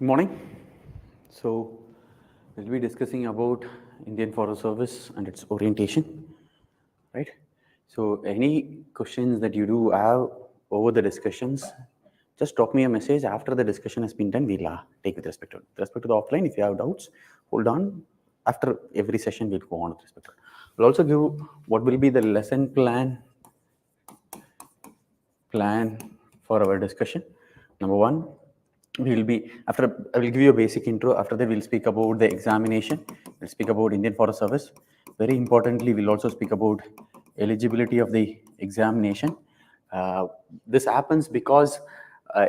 Good morning. So we'll be discussing about Indian Forest Service and its orientation, right? So any questions that you do have over the discussions, just drop me a message after the discussion has been done. We'll take with respect to it. With respect to the offline, if you have doubts, hold on. After every session, we'll go on with respect to it. We'll also give what will be the lesson plan for our discussion. Number one, we will be after I will give you a basic intro. After that, we'll speak about the examination. We'll speak about Indian Forest Service. Very importantly, we'll also speak about eligibility of the examination. This happens because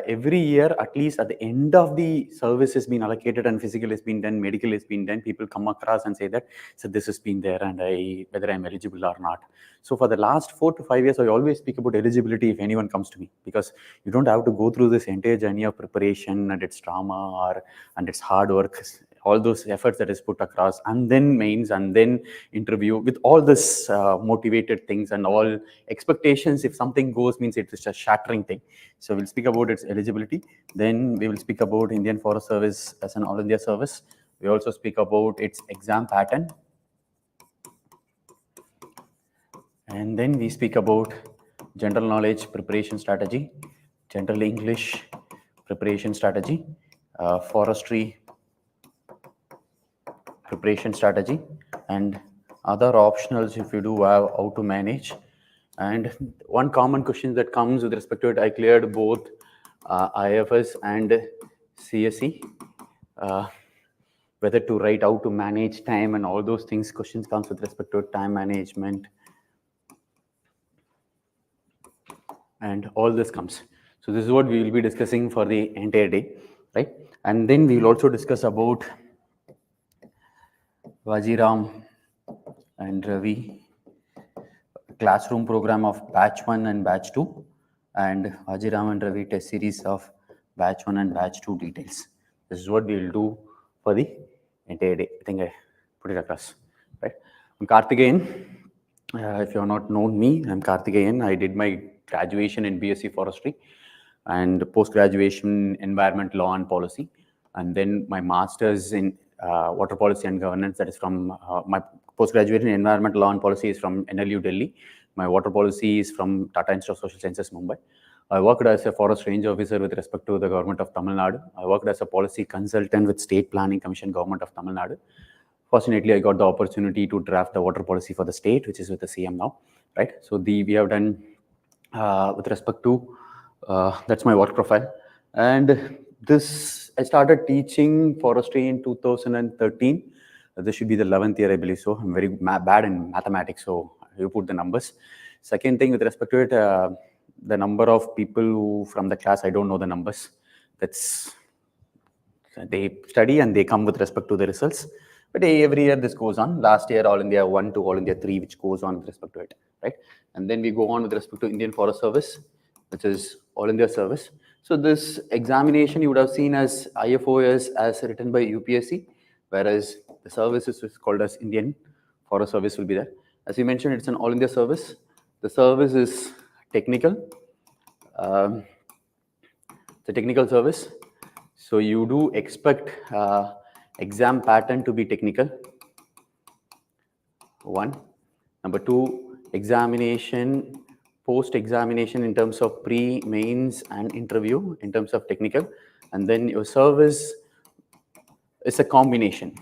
every year, at least at the end of the service has been allocated and physical has been done, medical has been done, people come across and say that, so this has been there and whether I'm eligible or not. So for the last 4 to 5 years, I always speak about eligibility if anyone comes to me, because you don't have to go through this entire journey of preparation and its trauma and its hard work, all those efforts that is put across, and then mains and then interview with all this motivated things and all expectations. If something goes, means it is a shattering thing. So we'll speak about its eligibility. Then we will speak about Indian Forest Service as an all India service. We also speak about its exam pattern. And then we speak about general knowledge preparation strategy, general English preparation strategy, forestry preparation strategy, and other optionals if you do have how to manage. And one common question that comes with respect to it, I cleared both IFoS and CSE, whether to write how to manage time and all those things. Questions comes with respect to time management, and all this comes. So this is what we will be discussing for the entire day, right? And then we will also discuss about Vajiram and Ravi classroom program of batch 1 and batch 2, and Vajiram and Ravi test series of batch 1 and batch 2 details. This is what we will do for the entire day. I think I put it across, right? I'm Karthikeyan. If you have not known me, I'm Karthikeyan. I did my graduation in BSc Forestry and post-graduation Environment Law and Policy, and then my master's in Water Policy and Governance. That is from my post-graduation in Environment Law and Policy is from NLU Delhi. My Water Policy is from Tata Institute of Social Sciences, Mumbai. I worked as a forest range officer with respect to the government of Tamil Nadu. I worked as a policy consultant with State Planning Commission, government of Tamil Nadu. Fortunately, I got the opportunity to draft the water policy for the state, which is with the CM now, right? So we have done with respect to that's my work profile. And this I started teaching forestry in 2013. This should be the 11th year, I believe. So I'm very bad in mathematics, so you put the numbers. Second thing with respect to it, the number of people who from the class, I don't know the numbers. That's they study and they come with respect to the results. But every year this goes on. Last year, All India 1 to All India 3, which goes on with respect to it, right? And then we go on with respect to Indian Forest Service, which is All India Service. So this examination you would have seen as IFoS as written by UPSC, whereas the service is called as Indian Forest Service will be there. As you mentioned, it's an All India service. The service is technical. It's a technical service. So you do expect exam pattern to be technical. One. Number two, examination, post-examination in terms of pre-mains and interview in terms of technical. And then your service is a combination.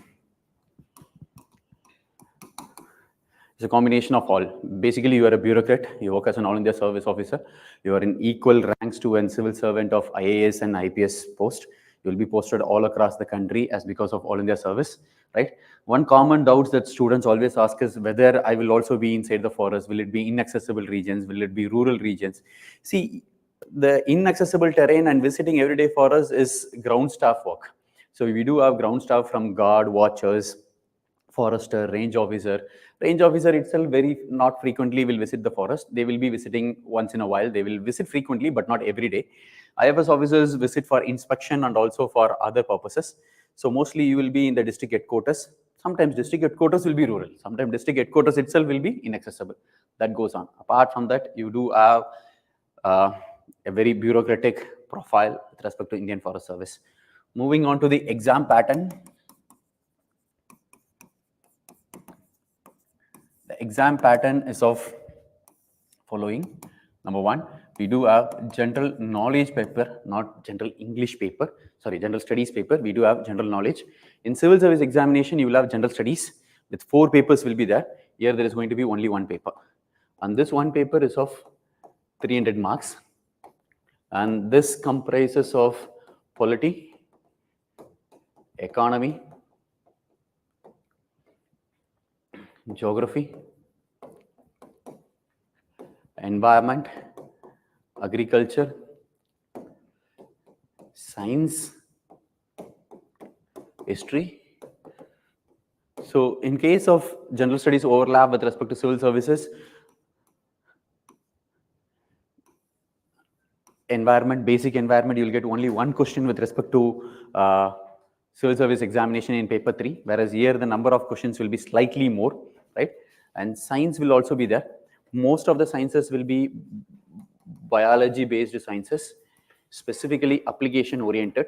It's a combination of all. Basically, you are a bureaucrat. You work as an All India Service Officer. You are in equal ranks to a civil servant of IAS and IPS post. You will be posted all across the country as because of All India Service, right? One common doubt that students always ask is whether I will also be inside the forest. Will it be inaccessible regions? Will it be rural regions? See, the inaccessible terrain and visiting every day for us is ground staff work. So we do have ground staff from guard, watchers, forester, range officer. Range officer itself very not frequently will visit the forest. They will be visiting once in a while. They will visit frequently, but not every day. IFS officers visit for inspection and also for other purposes. So mostly you will be in the district headquarters. Sometimes district headquarters will be rural. Sometimes district headquarters itself will be inaccessible. That goes on. Apart from that, you do have a very bureaucratic profile with respect to Indian Forest Service. Moving on to the exam pattern. The exam pattern is of following. Number one, we do have general knowledge paper, not general English paper. Sorry, general studies paper. We do have general knowledge. In civil service examination, you will have general studies with 4 papers will be there. Here there is going to be only 1 paper. And this 1 paper is of 300 marks. And this comprises of polity, economy, geography, environment, agriculture, science, history. So in case of general studies overlap with respect to civil services, environment, basic environment, you will get only 1 question with respect to civil service examination in paper 3, whereas here the number of questions will be slightly more, right? And science will also be there. Most of the sciences will be biology based sciences, specifically application oriented.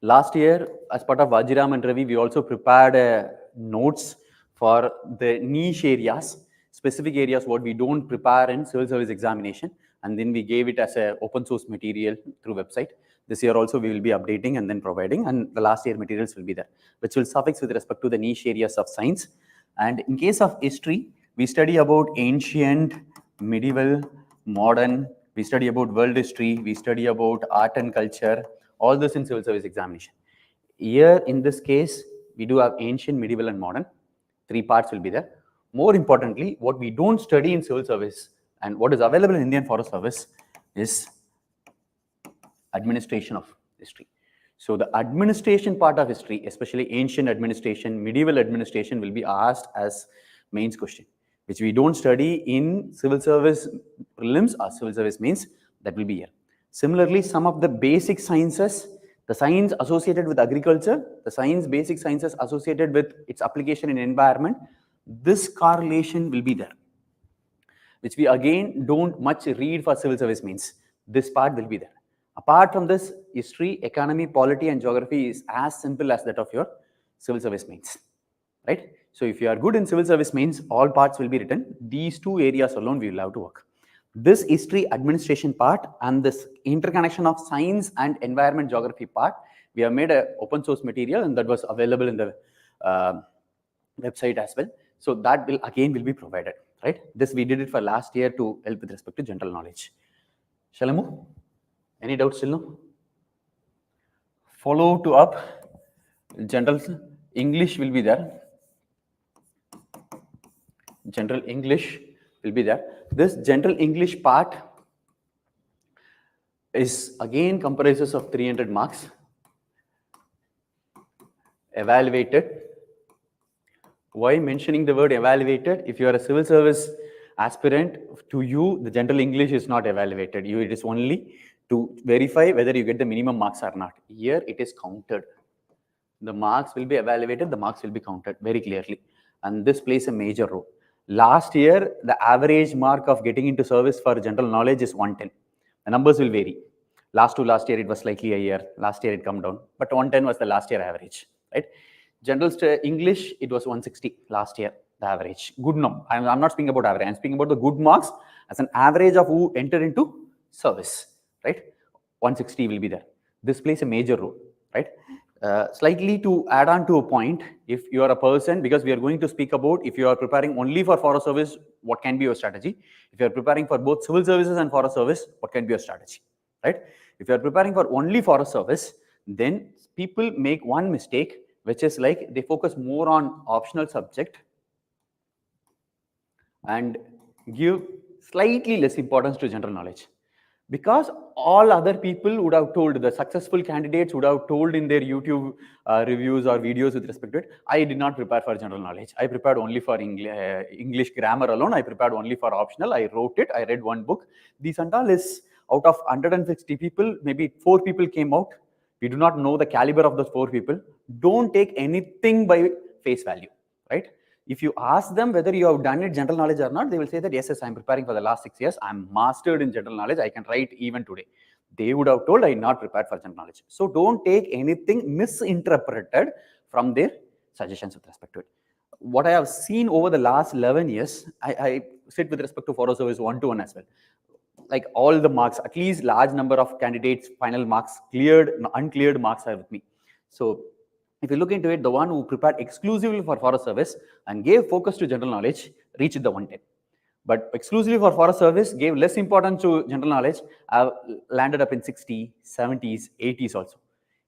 Last year, as part of Vajiram and Ravi, we also prepared notes for the niche areas, specific areas what we don't prepare in civil service examination, and then we gave it as a open source material through website. This year also we will be updating and then providing, and the last year materials will be there, which will suffix with respect to the niche areas of science. And in case of history, we study about ancient, medieval, modern, we study about world history, we study about art and culture, all this in civil service examination. Here in this case, we do have ancient, medieval and modern. 3 parts will be there. More importantly, what we don't study in civil service and what is available in Indian Forest Service is administration of history. So the administration part of history, especially ancient administration, medieval administration, will be asked as mains question, which we don't study in civil service prelims or civil service mains. That will be here. Similarly, some of the basic sciences, the science associated with agriculture, the science, basic sciences associated with its application in environment, this correlation will be there, which we again don't much read for civil service mains. This part will be there. Apart from this, history, economy, polity and geography is as simple as that of your civil service mains, right? So if you are good in civil service mains, all parts will be written. These 2 areas alone we will have to work. This history administration part and this interconnection of science and environment geography part, we have made an open source material and that was available in the website as well. So that will again be provided, right? This we did it for last year to help with respect to general knowledge. Shall I move? Any doubts still now? Follow to up, general English will be there. General English will be there. This general English part is again comprises of 300 marks, evaluated. Why mentioning the word evaluated? If you are a civil service aspirant, to you the general English is not evaluated. It is only to verify whether you get the minimum marks or not. Here it is counted. The marks will be evaluated, the marks will be counted very clearly, and this plays a major role. Last year, the average mark of getting into service for general knowledge is 110. The numbers will vary. Last year it was slightly higher. Last year it come down, but 110 was the last year average, right? General English, it was 160 last year, the average. Good number. I'm not speaking about average. I'm speaking about the good marks as an average of who entered into service, right? 160 will be there. This plays a major role, right? Slightly to add on to a point, if you are a person, because we are going to speak about if you are preparing only for forest service, what can be your strategy? If you are preparing for both civil services and forest service, what can be your strategy, right? If you are preparing for only forest service, then people make one mistake, which is like they focus more on optional subject and give slightly less importance to general knowledge. Because all other people would have told, the successful candidates would have told in their YouTube reviews or videos with respect to it, I did not prepare for general knowledge. I prepared only for English grammar alone. I prepared only for optional. I wrote it. I read one book. These and all is out of 160 people, maybe 4 people came out. We do not know the caliber of those 4 people. Don't take anything by face value, right? If you ask them whether you have done it general knowledge or not, they will say that yes, I'm preparing for the last 6 years. I'm mastered in general knowledge. I can write even today. They would have told, I'm not prepared for general knowledge. So don't take anything misinterpreted from their suggestions with respect to it. What I have seen over the last 11 years, I sit with respect to Forest Service 1-1 as well. Like all the marks, at least large number of candidates, final marks, cleared, uncleared marks are with me. So if you look into it, the one who prepared exclusively for Forest Service and gave focus to general knowledge reached the 110. But exclusively for Forest Service, gave less importance to general knowledge, have landed up in 60, 70s, 80s also.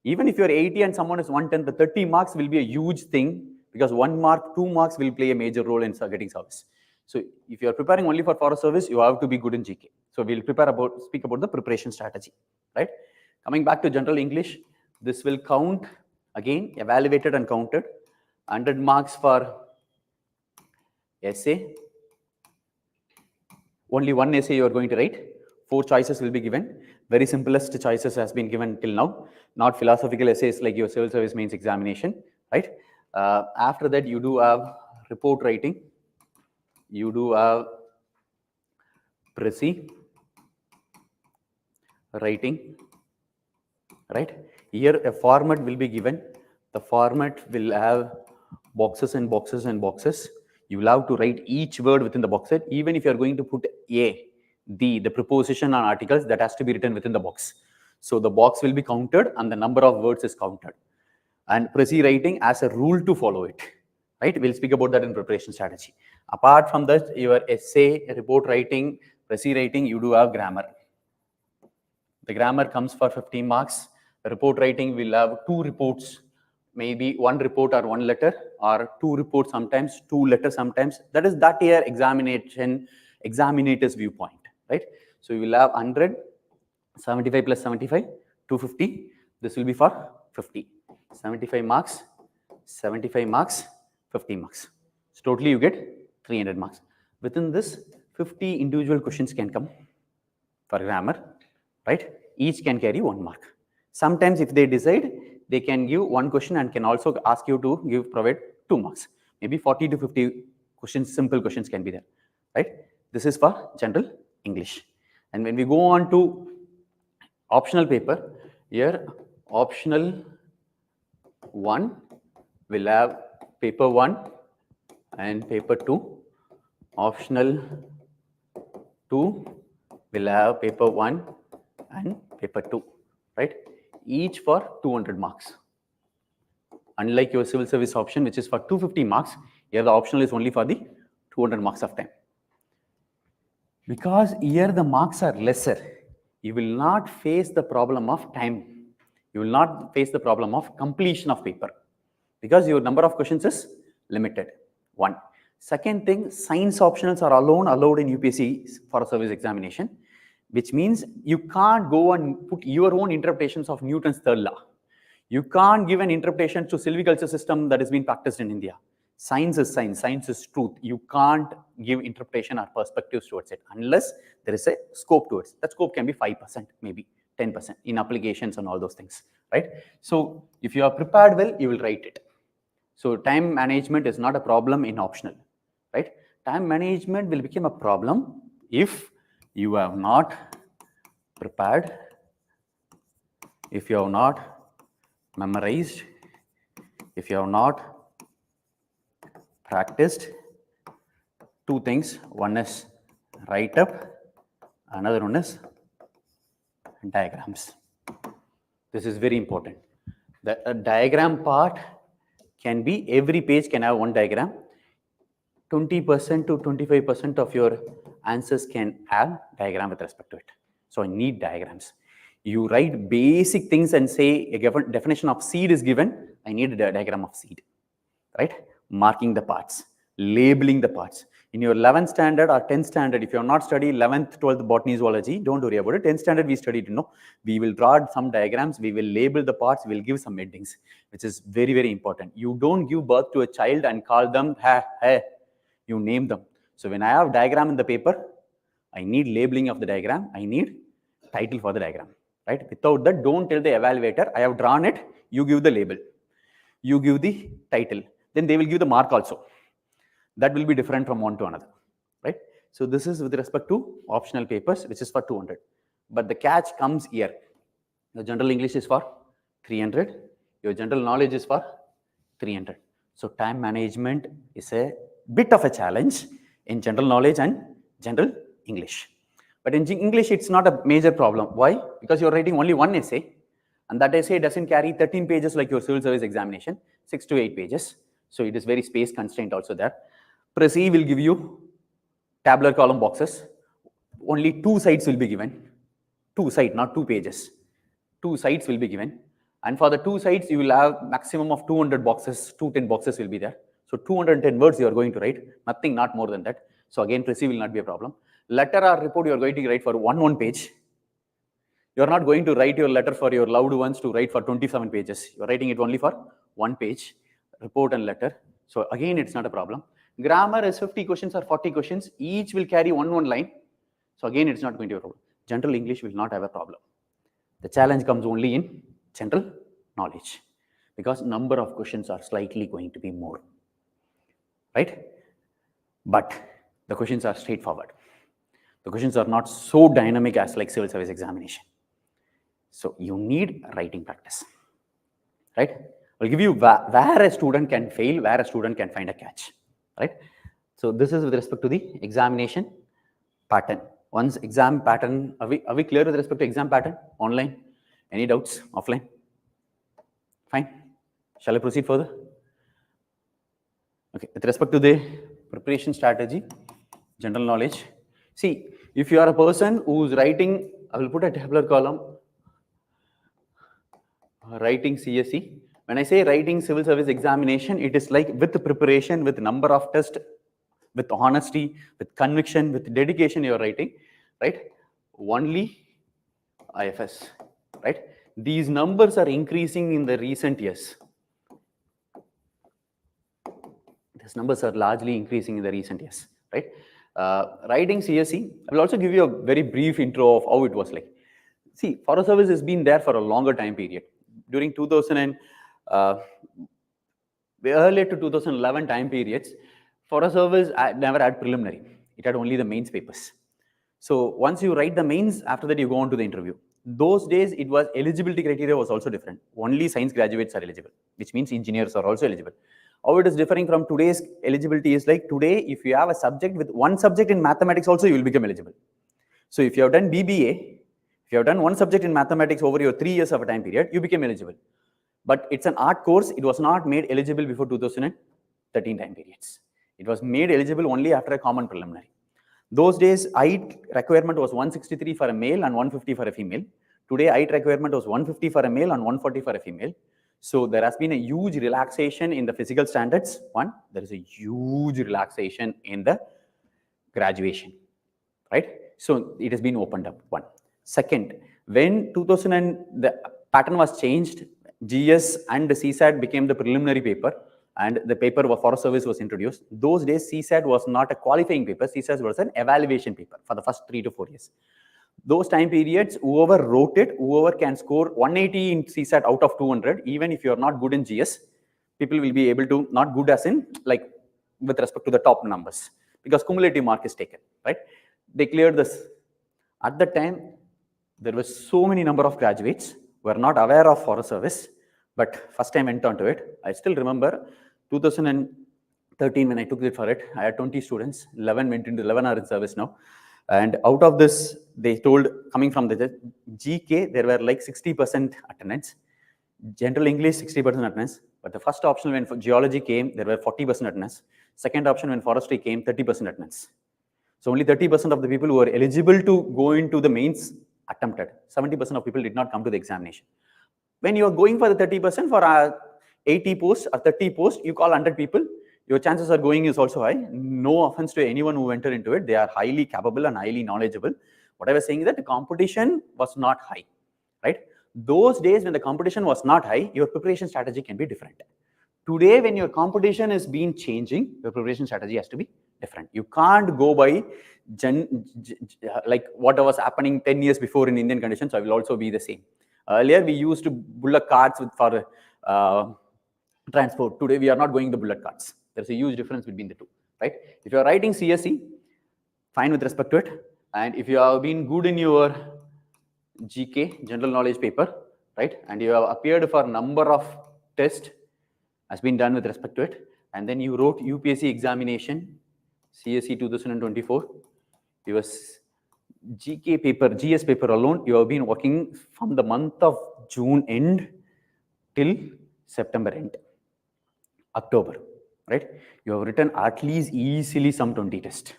Even if you're 80 and someone is 110, the 30 marks will be a huge thing because 1 mark, 2 marks will play a major role in getting service. So if you are preparing only for Forest Service, you have to be good in GK. So we'll speak about the preparation strategy, right? Coming back to general English, this will count again, evaluated and counted. 100 marks for essay. Only one essay you are going to write. 4 choices will be given. Very simplest choices has been given till now. Not philosophical essays like your civil service mains examination, right? After that, you do have report writing. You do have Prezi writing, right? Here a format will be given. The format will have boxes and boxes and boxes. You will have to write each word within the box set. Even if you are going to put the preposition and articles, that has to be written within the box. So the box will be counted and the number of words is counted. And Prezi writing as a rule to follow it, right? We'll speak about that in preparation strategy. Apart from that, your essay, report writing, Prezi writing, you do have grammar. The grammar comes for 15 marks. The report writing will have 2 reports, maybe 1 report or 1 letter, or 2 reports sometimes, 2 letters sometimes. That is that year examinator's viewpoint, right? So you will have 100, 75 plus 75, 250. This will be for 50. 75 marks, 75 marks, 50 marks. So totally you get 300 marks. Within this, 50 individual questions can come for grammar, right? Each can carry 1 mark. Sometimes if they decide, they can give 1 question and can also ask you to provide 2 marks. Maybe 40 to 50 questions, simple questions can be there, right? This is for general English. And when we go on to optional paper, here optional 1 will have paper 1 and paper 2. Optional 2 will have paper 1 and paper 2, right? Each for 200 marks. Unlike your civil service option, which is for 250 marks, here the optional is only for the 200 marks of time. Because here the marks are lesser, you will not face the problem of time. You will not face the problem of completion of paper because your number of questions is limited. 1. Second thing, science optionals are alone allowed in UPSC for a service examination, which means you can't go and put your own interpretations of Newton's third law. You can't give an interpretation to silviculture system that has been practiced in India. Science is science, science is truth. You can't give interpretation or perspectives towards it unless there is a scope towards it. That scope can be 5%, maybe 10% in applications and all those things, right? So if you are prepared well, you will write it. So time management is not a problem in optional, right? Time management will become a problem if you have not prepared, if you have not memorized, if you have not practiced 2 things. One is write up, another one is diagrams. This is very important. The diagram part can be, every page can have 1 diagram. 20% to 25% of your answers can have diagram with respect to it. So I need diagrams. You write basic things and say a definition of seed is given. I need a diagram of seed, right? Marking the parts, labeling the parts. In your 11th standard or 10th standard, if you have not studied 11th, 12th botany zoology, don't worry about it. 10th standard we studied, we will draw some diagrams, we will label the parts, we will give some headings, which is very, very important. You don't give birth to a child and call them, hey, you name them. So when I have diagram in the paper, I need labeling of the diagram, I need title for the diagram, right? Without that, don't tell the evaluator, I have drawn it, you give the label, you give the title, then they will give the mark also. That will be different from one to another, right? So this is with respect to optional papers, which is for 200. But the catch comes here. Your general English is for 300. Your general knowledge is for 300. So time management is a bit of a challenge in general knowledge and general English. But in English, it's not a major problem. Why? Because you're writing only one essay, and that essay doesn't carry 13 pages like your civil service examination, 6 to 8 pages. So it is very space constraint also there. Prezi will give you tabular column boxes. Only 2 sides will be given. 2 sides, not 2 pages. 2 sides will be given. And for the 2 sides, you will have maximum of 200 boxes, 210 boxes will be there. So 210 words you are going to write, nothing, not more than that. So again, Prezi will not be a problem. Letter or report you are going to write for one page. You are not going to write your letter for your loved ones to write for 27 pages. You are writing it only for 1 page, report and letter. So again, it's not a problem. Grammar is 50 questions or 40 questions. Each will carry one line. So again, it's not going to be a problem. General English will not have a problem. The challenge comes only in general knowledge, because number of questions are slightly going to be more, right? But the questions are straightforward. The questions are not so dynamic as like civil service examination. So you need writing practice, right? I'll give you where a student can fail, where a student can find a catch, right? So this is with respect to the examination pattern. Once exam pattern, are we clear with respect to exam pattern? Online? Any doubts? Offline? Fine. Shall I proceed further? Okay. With respect to the preparation strategy, general knowledge. See, if you are a person who's writing, I will put a tabular column, writing CSE. When I say writing civil service examination, it is like with the preparation, with number of tests, with honesty, with conviction, with dedication you are writing, right? Only IFoS, right? These numbers are increasing in the recent years. These numbers are largely increasing in the recent years, right? Writing CSE, I will also give you a very brief intro of how it was like. See, Forest Service has been there for a longer time period. During 2000 and earlier to 2011 time periods, Forest Service never had preliminary. It had only the mains papers. So once you write the mains, after that you go on to the interview. Those days, it was eligibility criteria was also different. Only science graduates are eligible, which means engineers are also eligible. How it is differing from today's eligibility is like today, if you have a subject with one subject in mathematics also, you will become eligible. So if you have done BBA, if you have done one subject in mathematics over your 3 years of a time period, you became eligible. But it's an art course. It was not made eligible before 2013 time periods. It was made eligible only after a common preliminary. Those days, height requirement was 163 for a male and 150 for a female. Today, height requirement was 150 for a male and 140 for a female. So there has been a huge relaxation in the physical standards. One, there is a huge relaxation in the graduation, right? So it has been opened up. One. Second, when 2000 and the pattern was changed, GS and CSAT became the preliminary paper, and the paper for Forest Service was introduced. Those days, CSAT was not a qualifying paper. CSAT was an evaluation paper for the first 3 to 4 years. Those time periods, whoever wrote it, whoever can score 180 in CSAT out of 200, even if you are not good in GS, people will be able to, not good as in, like, with respect to the top numbers, because cumulative mark is taken, right? They cleared this. At that time, there was so many number of graduates who were not aware of Forest Service, but first time went on to it. I still remember 2013 when I took it for it, I had 20 students, 11 are in service now. And out of this, they told, coming from the GK, there were like 60% attendance. General English, 60% attendance. But the first option when geology came, there were 40% attendance. Second option when forestry came, 30% attendance. So only 30% of the people who were eligible to go into the mains attempted. 70% of people did not come to the examination. When you are going for the 30%, for 80 posts or 30 posts, you call 100 people, your chances of going is also high. No offense to anyone who entered into it. They are highly capable and highly knowledgeable. What I was saying is that the competition was not high, right? Those days when the competition was not high, your preparation strategy can be different. Today, when your competition is being changing, your preparation strategy has to be different. You can't go by like what was happening 10 years before in Indian conditions. I will also be the same. Earlier, we used to bullock carts for transport. Today, we are not going the bullock carts. There's a huge difference between the two, right? If you are writing CSE, fine with respect to it. And if you have been good in your GK, general knowledge paper, right? And you have appeared for number of tests has been done with respect to it. And then you wrote UPSC examination, CSE 2024. Your GK paper, GS paper alone, you have been working from the month of June end till September end, October, right? You have written at least easily some 20 tests.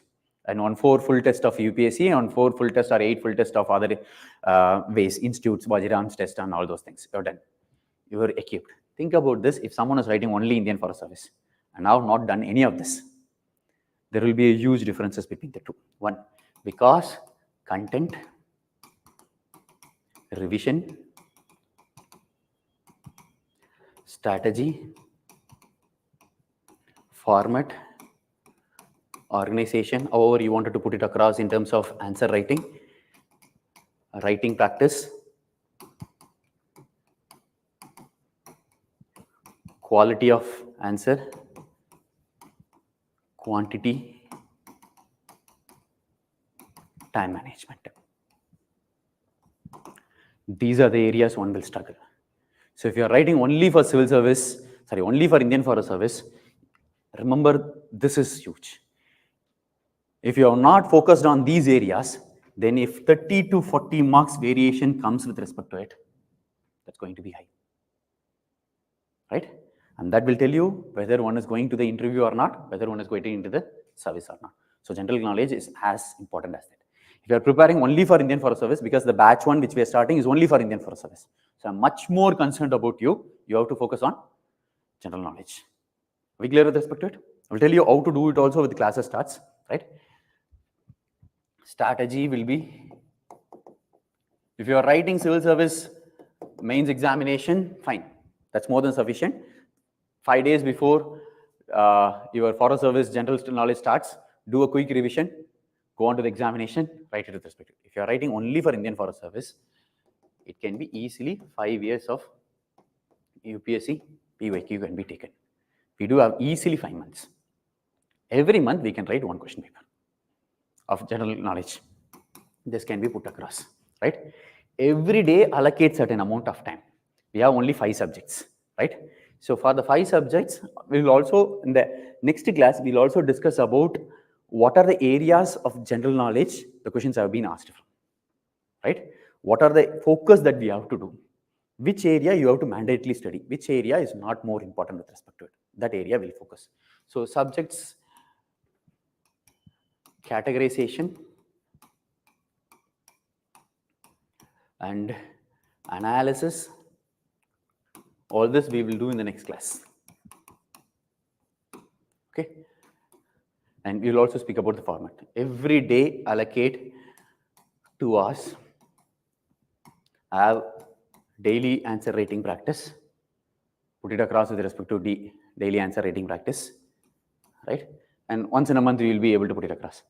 And on 4 full tests of UPSC, on 4 full tests or 8 full tests of other ways, institutes, Vajiram's test and all those things. You're done. You are equipped. Think about this. If someone is writing only Indian Forest Service and now not done any of this, there will be a huge differences between the two. One, because content, revision, strategy, format, organization, however you wanted to put it across in terms of answer writing, writing practice, quality of answer, quantity, time management. These are the areas one will struggle. So if you are writing only for civil service, only for Indian Forest Service, remember this is huge. If you are not focused on these areas, then if 30 to 40 marks variation comes with respect to it, that's going to be high, right? And that will tell you whether one is going to the interview or not, whether one is going into the service or not. So general knowledge is as important as that. If you are preparing only for Indian Forest Service, because the batch 1 which we are starting is only for Indian Forest Service, so I'm much more concerned about you. You have to focus on general knowledge. Are we clear with respect to it? I will tell you how to do it also with the classes starts, right? Strategy will be, if you are writing civil service mains examination, fine. That's more than sufficient. 5 days before your Forest Service general knowledge starts, do a quick revision, go on to the examination, write it with respect to it. If you are writing only for Indian Forest Service, it can be easily 5 years of UPSC PYQ can be taken. We do have easily 5 months. Every month we can write one question paper of general knowledge. This can be put across, right? Every day allocate certain amount of time. We have only 5 subjects, right? So for the 5 subjects, we will also, in the next class, we will also discuss about what are the areas of general knowledge the questions have been asked from, right? What are the focus that we have to do? Which area you have to mandatorily study? Which area is not more important with respect to it? That area will focus. So subjects, categorization, and analysis, all this we will do in the next class. Okay, and we will also speak about the format. Every day allocate 2 hours, have daily answer writing practice, put it across with respect to daily answer writing practice, right? And once in a month, we will be able to put it across.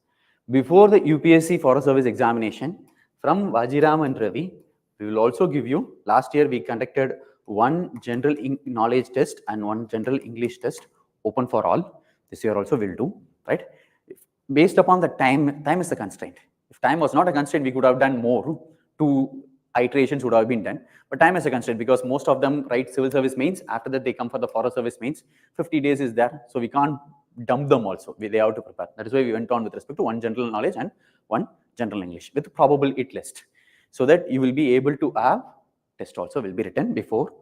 Before the UPSC Forest Service examination, from Vajiram and Ravi, we will also give you, last year we conducted one general knowledge test and one general English test, open for all. This year also we'll do, right? Based upon the time is the constraint. If time was not a constraint, we could have done more. 2 iterations would have been done, but time is a constraint because most of them write civil service mains. After that, they come for the Forest Service mains. 50 days is there, so we can't dump them also. They have to prepare. That is why we went on with respect to one general knowledge and one general English with probable it list, so that you will be able to have test also will be written before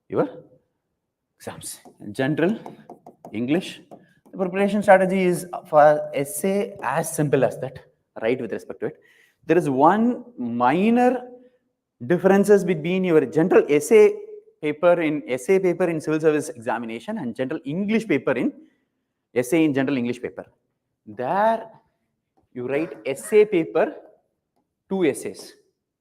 your exams. General English, the preparation strategy is for essay as simple as that, right? With respect to it, there is one minor differences between your general essay paper in civil service examination and general English paper in essay in general English paper. There you write essay paper, 2 essays,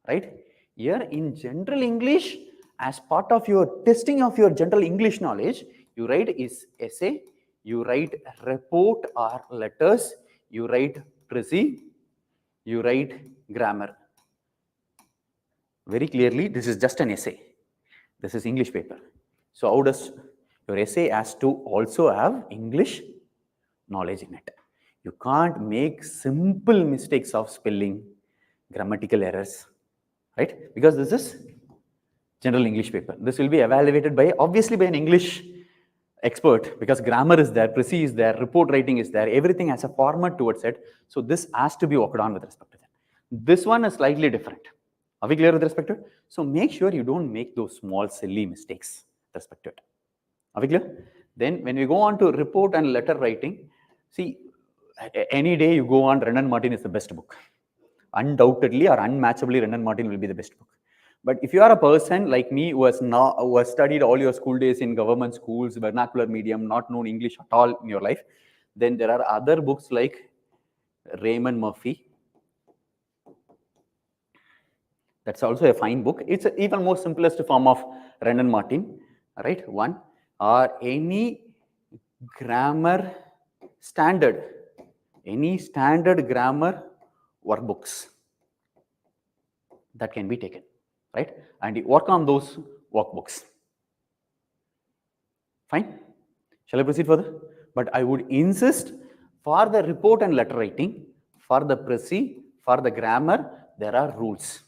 right? Here in general English, as part of your testing of your general English knowledge, you write is essay, you write report or letters, you write précis, you write grammar. Very clearly, this is just an essay. This is English paper. So how does your essay has to also have English knowledge in it? You can't make simple mistakes of spelling, grammatical errors, right? Because this is general English paper. This will be evaluated by, obviously, by an English expert, because grammar is there, preci is there, report writing is there, everything has a format towards it. So this has to be worked on with respect to that. This one is slightly different. Are we clear with respect to it? So make sure you don't make those small silly mistakes with respect to it. Are we clear? Then when we go on to report and letter writing, see, any day you go on, Renan Martin is the best book. Undoubtedly or unmatchably, Renan Martin will be the best book. But if you are a person like me who has studied all your school days in government schools, vernacular medium, not known English at all in your life, then there are other books like Raymond Murphy. That's also a fine book. It's an even more simplest form of Renan Martin, right? One, or any grammar standard, any standard grammar workbooks that can be taken, right? And you work on those workbooks. Fine? Shall I proceed further? But I would insist, for the report and letter writing, for the preci, for the grammar, there are rules.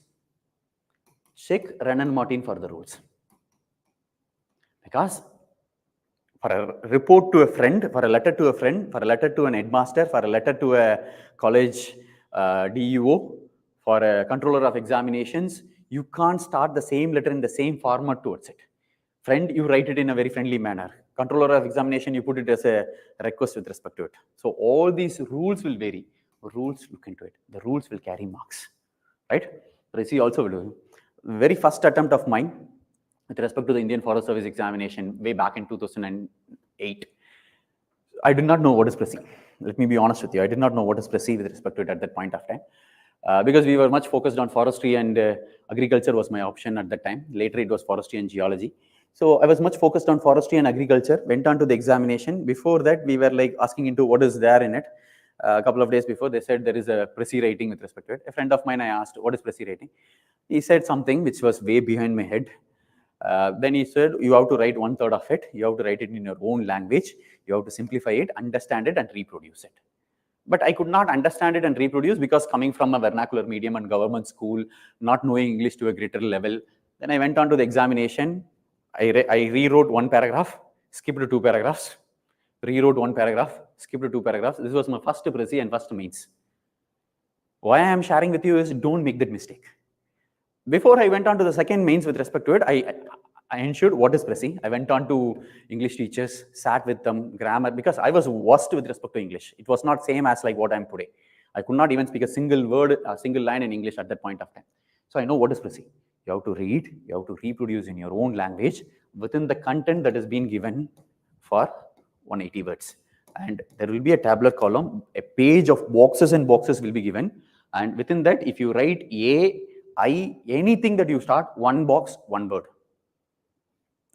Check Renan Martin for the rules. Because for a report to a friend, for a letter to a friend, for a letter to an headmaster, for a letter to a college DEO, for a controller of examinations, you can't start the same letter in the same format towards it. Friend, you write it in a very friendly manner. Controller of examination, you put it as a request with respect to it. So all these rules will vary. Rules, look into it. The rules will carry marks, right? Preci also will do. Very first attempt of mine with respect to the Indian Forest Service examination way back in 2008. I did not know what is preci. Let me be honest with you. I did not know what is preci with respect to it at that point of time. Because we were much focused on forestry, and agriculture was my option at that time. Later it was forestry and geology. So I was much focused on forestry and agriculture, went on to the examination. Before that, we were like asking into what is there in it. A couple of days before, they said there is a preci writing with respect to it. A friend of mine, I asked, what is preci writing? He said something which was way behind my head. Then he said, you have to write 1/3 of it. You have to write it in your own language. You have to simplify it, understand it, and reproduce it. But I could not understand it and reproduce because coming from a vernacular medium and government school, not knowing English to a greater level. Then I went on to the examination. I rewrote one paragraph, skipped 2 paragraphs, rewrote one paragraph, skipped 2 paragraphs. This was my first preci and first mains. Why I am sharing with you is don't make that mistake. Before I went on to the second mains with respect to it, I ensured what is preci. I went on to English teachers, sat with them, grammar, because I was worst with respect to English. It was not same as like what I am today. I could not even speak a single word, a single line in English at that point of time. So I know what is preci. You have to read, you have to reproduce in your own language within the content that has been given for 180 words. And there will be a tabular column, a page of boxes and boxes will be given. And within that, if you write A, I, anything that you start, one box, one word,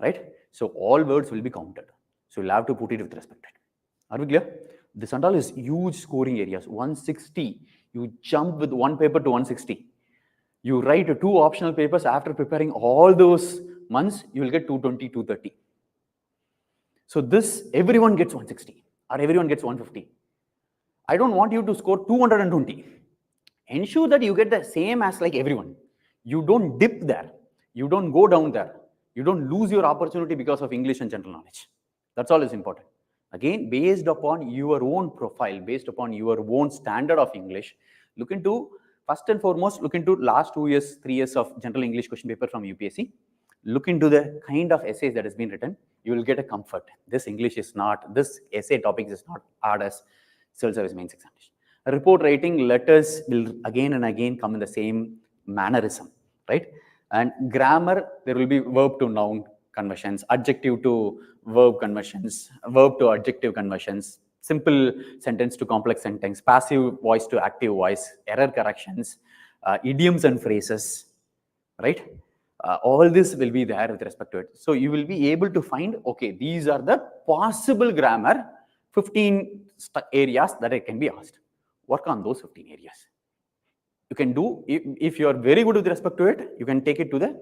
right? So all words will be counted. So you'll have to put it with respect to it. Are we clear? This and all is huge scoring areas. 160. You jump with one paper to 160. You write 2 optional papers after preparing all those months, you will get 220, 230. So this, everyone gets 160 or everyone gets 150. I don't want you to score 220. Ensure that you get the same as like everyone. You don't dip there. You don't go down there. You don't lose your opportunity because of English and general knowledge. That's all is important. Again, based upon your own profile, based upon your own standard of English, look into, first and foremost, look into last 2 years, 3 years of general English question paper from UPSC. Look into the kind of essays that has been written. You will get a comfort. This English is not, this essay topic is not hard as civil service mains examination. Report writing, letters will again and again come in the same mannerism, right? And grammar, there will be verb to noun conversions, adjective to verb conversions, verb to adjective conversions, simple sentence to complex sentence, passive voice to active voice, error corrections, idioms and phrases, right? All this will be there with respect to it. So you will be able to find, okay, these are the possible grammar, 15 areas that it can be asked. Work on those 15 areas. You can do, if you are very good with respect to it, you can take it to the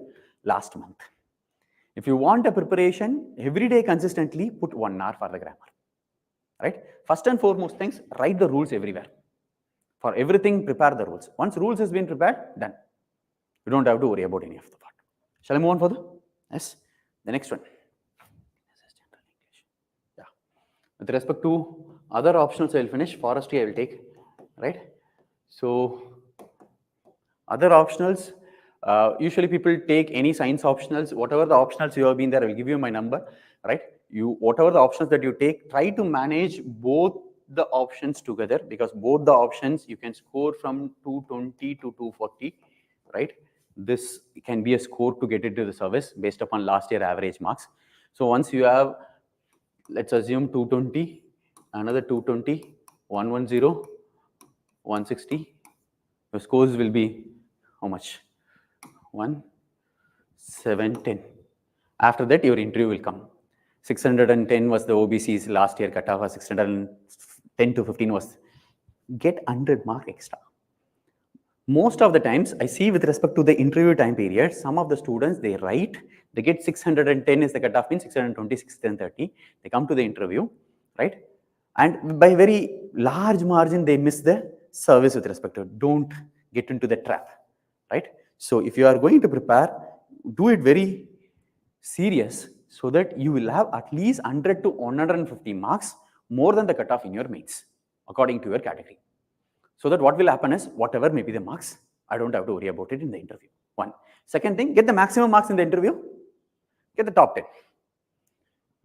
last month. If you want a preparation, every day consistently, put 1 hour for the grammar, right? First and foremost things, write the rules everywhere. For everything, prepare the rules. Once rules has been prepared, done. You don't have to worry about any of the part. Shall I move on further? Yes. The next one. Yeah. With respect to other optionals, I will finish. Forestry I will take, right? So other optionals, usually people take any science optionals, whatever the optionals you have been there, I will give you my number, right? Whatever the options that you take, try to manage both the options together, because both the options you can score from 220 to 240, right? This can be a score to get into the service based upon last year average marks. So once you have, let's assume 220, another 220, 110, 160, your scores will be how much? 1, 7, 10. After that, your interview will come. 610 was the OBC's last year cutoff, was 610 to 15 was get 100 mark extra. Most of the times, I see with respect to the interview time period, some of the students, they write, they get 610 is the cutoff, means 620, 630. They come to the interview, right? And by very large margin, they miss the service with respect to it. Don't get into the trap, right? So if you are going to prepare, do it very serious so that you will have at least 100 to 150 marks more than the cutoff in your mains, according to your category. So that what will happen is, whatever may be the marks, I don't have to worry about it in the interview. One. Second thing, get the maximum marks in the interview, get the top 10.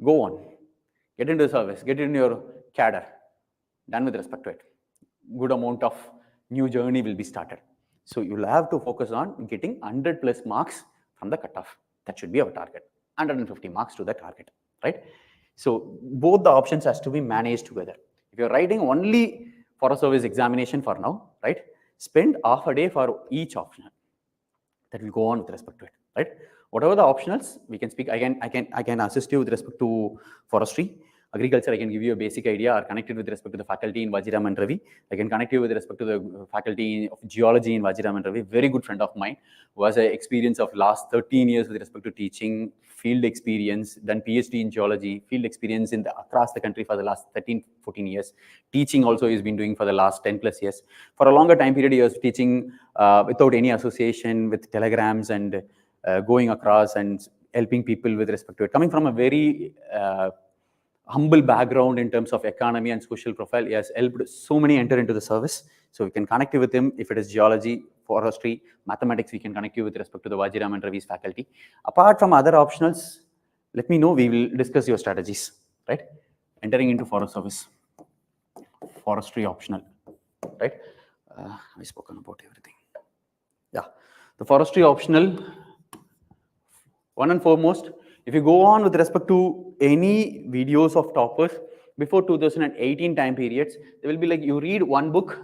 Go on, get into the service, get into your cadre, done with respect to it. Good amount of new journey will be started. So you'll have to focus on getting 100 plus marks from the cutoff. That should be our target. 150 marks to the target, right? So both the options has to be managed together. If you're writing only for a service examination for now, right? Spend half a day for each option. That will go on with respect to it, right? Whatever the optionals, we can speak. I can assist you with respect to forestry. Agriculture, I can give you a basic idea, or connected with respect to the faculty in Vajiram and Ravi. I can connect you with respect to the faculty of geology in Vajiram and Ravi. Very good friend of mine, who has an experience of last 13 years with respect to teaching, field experience, done PhD in geology, field experience in across the country for the last 13, 14 years. Teaching also he's been doing for the last 10 plus years. For a longer time period, he was teaching without any association with telegrams and going across and helping people with respect to it. Coming from a very humble background in terms of economy and social profile, he has helped so many enter into the service. So we can connect you with him if it is geology, forestry, mathematics. We can connect you with respect to the Vajiram and Ravi's faculty. Apart from other optionals, let me know. We will discuss your strategies, right? Entering into forest service, forestry optional, right? I've spoken about everything. Yeah, the forestry optional. One and foremost, if you go on with respect to any videos of toppers before 2018 time periods, they will be like, you read one book,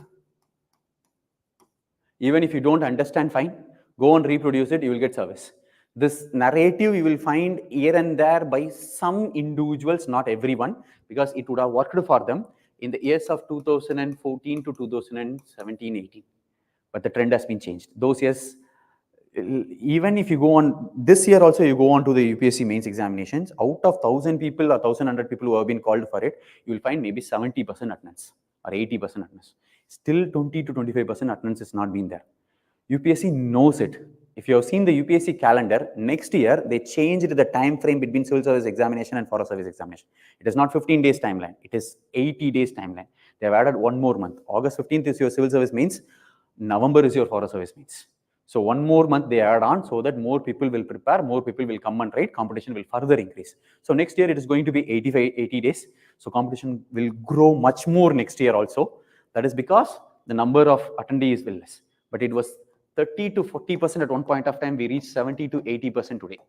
even if you don't understand, fine, go and reproduce it, you will get service. This narrative you will find here and there by some individuals, not everyone, because it would have worked for them in the years of 2014 to 2017-18. But the trend has been changed. Those years, even if you go on this year also, you go on to the UPSC mains examinations, out of 1,000 people or 1,100 people who have been called for it, you will find maybe 70% attendance or 80% attendance. Still 20 to 25% attendance has not been there. UPSC knows it. If you have seen the UPSC calendar, next year they changed the time frame between civil service examination and forest service examination. It is not 15 days timeline, it is 80 days timeline. They have added one more month. August 15th is your civil service means, November is your forest service means. So one more month they add on so that more people will prepare, more people will come and write, competition will further increase. So next year it is going to be 80 days. So competition will grow much more next year also. That is because the number of attendees will less. But it was 30 to 40% at one point of time. We reached 70 to 80% today.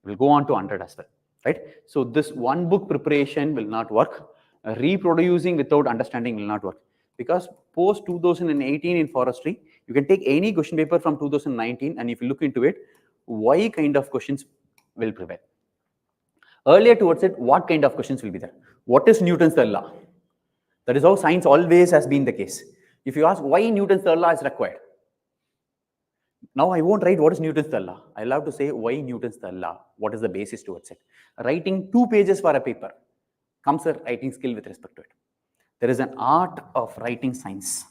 We'll go on to 100 as well, right? So this one book preparation will not work. Reproducing without understanding will not work. Because post 2018 in forestry, you can take any question paper from 2019, and if you look into it, Y kind of questions will prevail. Earlier towards it, what kind of questions will be there? What is Newton's third law? That is how science always has been the case. If you ask why Newton's third law is required, now I won't write what is Newton's third law. I'll have to say why Newton's third law. What is the basis towards it? Writing 2 pages for a paper comes a writing skill with respect to it. There is an art of writing science,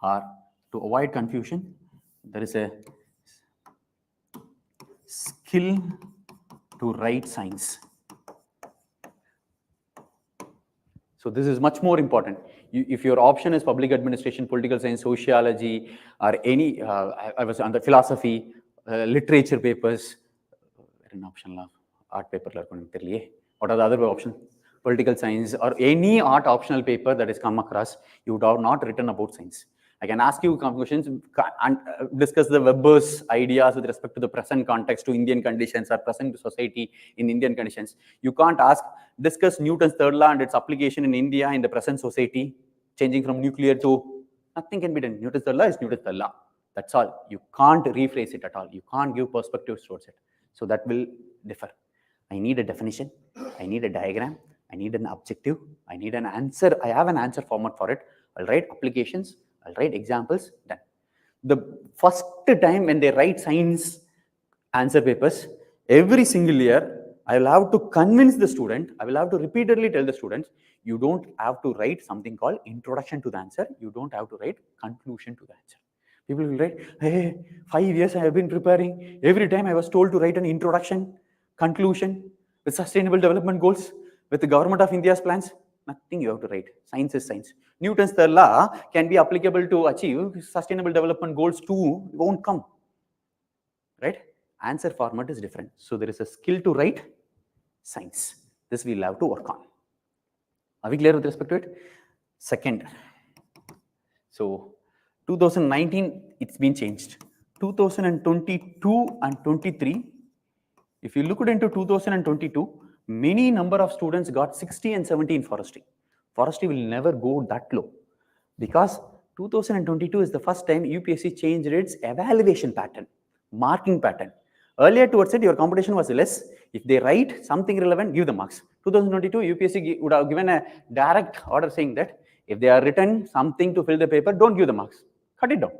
or to avoid confusion, there is a skill to write science. So this is much more important. If your option is public administration, political science, sociology, or any, I was under philosophy, literature papers, an option art paper. What are the other options? Political science or any art optional paper that has come across, you would have not written about science. I can ask you questions and discuss the Weber's ideas with respect to the present context to Indian conditions or present society in Indian conditions. You can't ask, discuss Newton's third law and its application in India in the present society, changing from nuclear to, nothing can be done. Newton's third law is Newton's third law. That's all. You can't rephrase it at all. You can't give perspectives towards it. So that will differ. I need a definition. I need a diagram. I need an objective. I need an answer. I have an answer format for it. I'll write applications. I'll write examples. Done. The first time when they write science answer papers, every single year, I will have to convince the student, I will have to repeatedly tell the students, you don't have to write something called introduction to the answer. You don't have to write conclusion to the answer. People will write, hey, 5 years I have been preparing. Every time I was told to write an introduction, conclusion, with sustainable development goals, with the government of India's plans. Nothing you have to write. Science is science. Newton's third law can be applicable to achieve sustainable development goals too, won't come. Right? Answer format is different. So there is a skill to write science. This we'll have to work on. Are we clear with respect to it? Second, so 2019, it's been changed. 2022 and 23, if you look into 2022, many number of students got 60 and 70 in forestry. Forestry will never go that low because 2022 is the first time UPSC changed its evaluation pattern, marking pattern. Earlier towards it, your competition was less. If they write something relevant, give the marks. 2022, UPSC would have given a direct order saying that if they are written something to fill the paper, don't give the marks. Cut it down.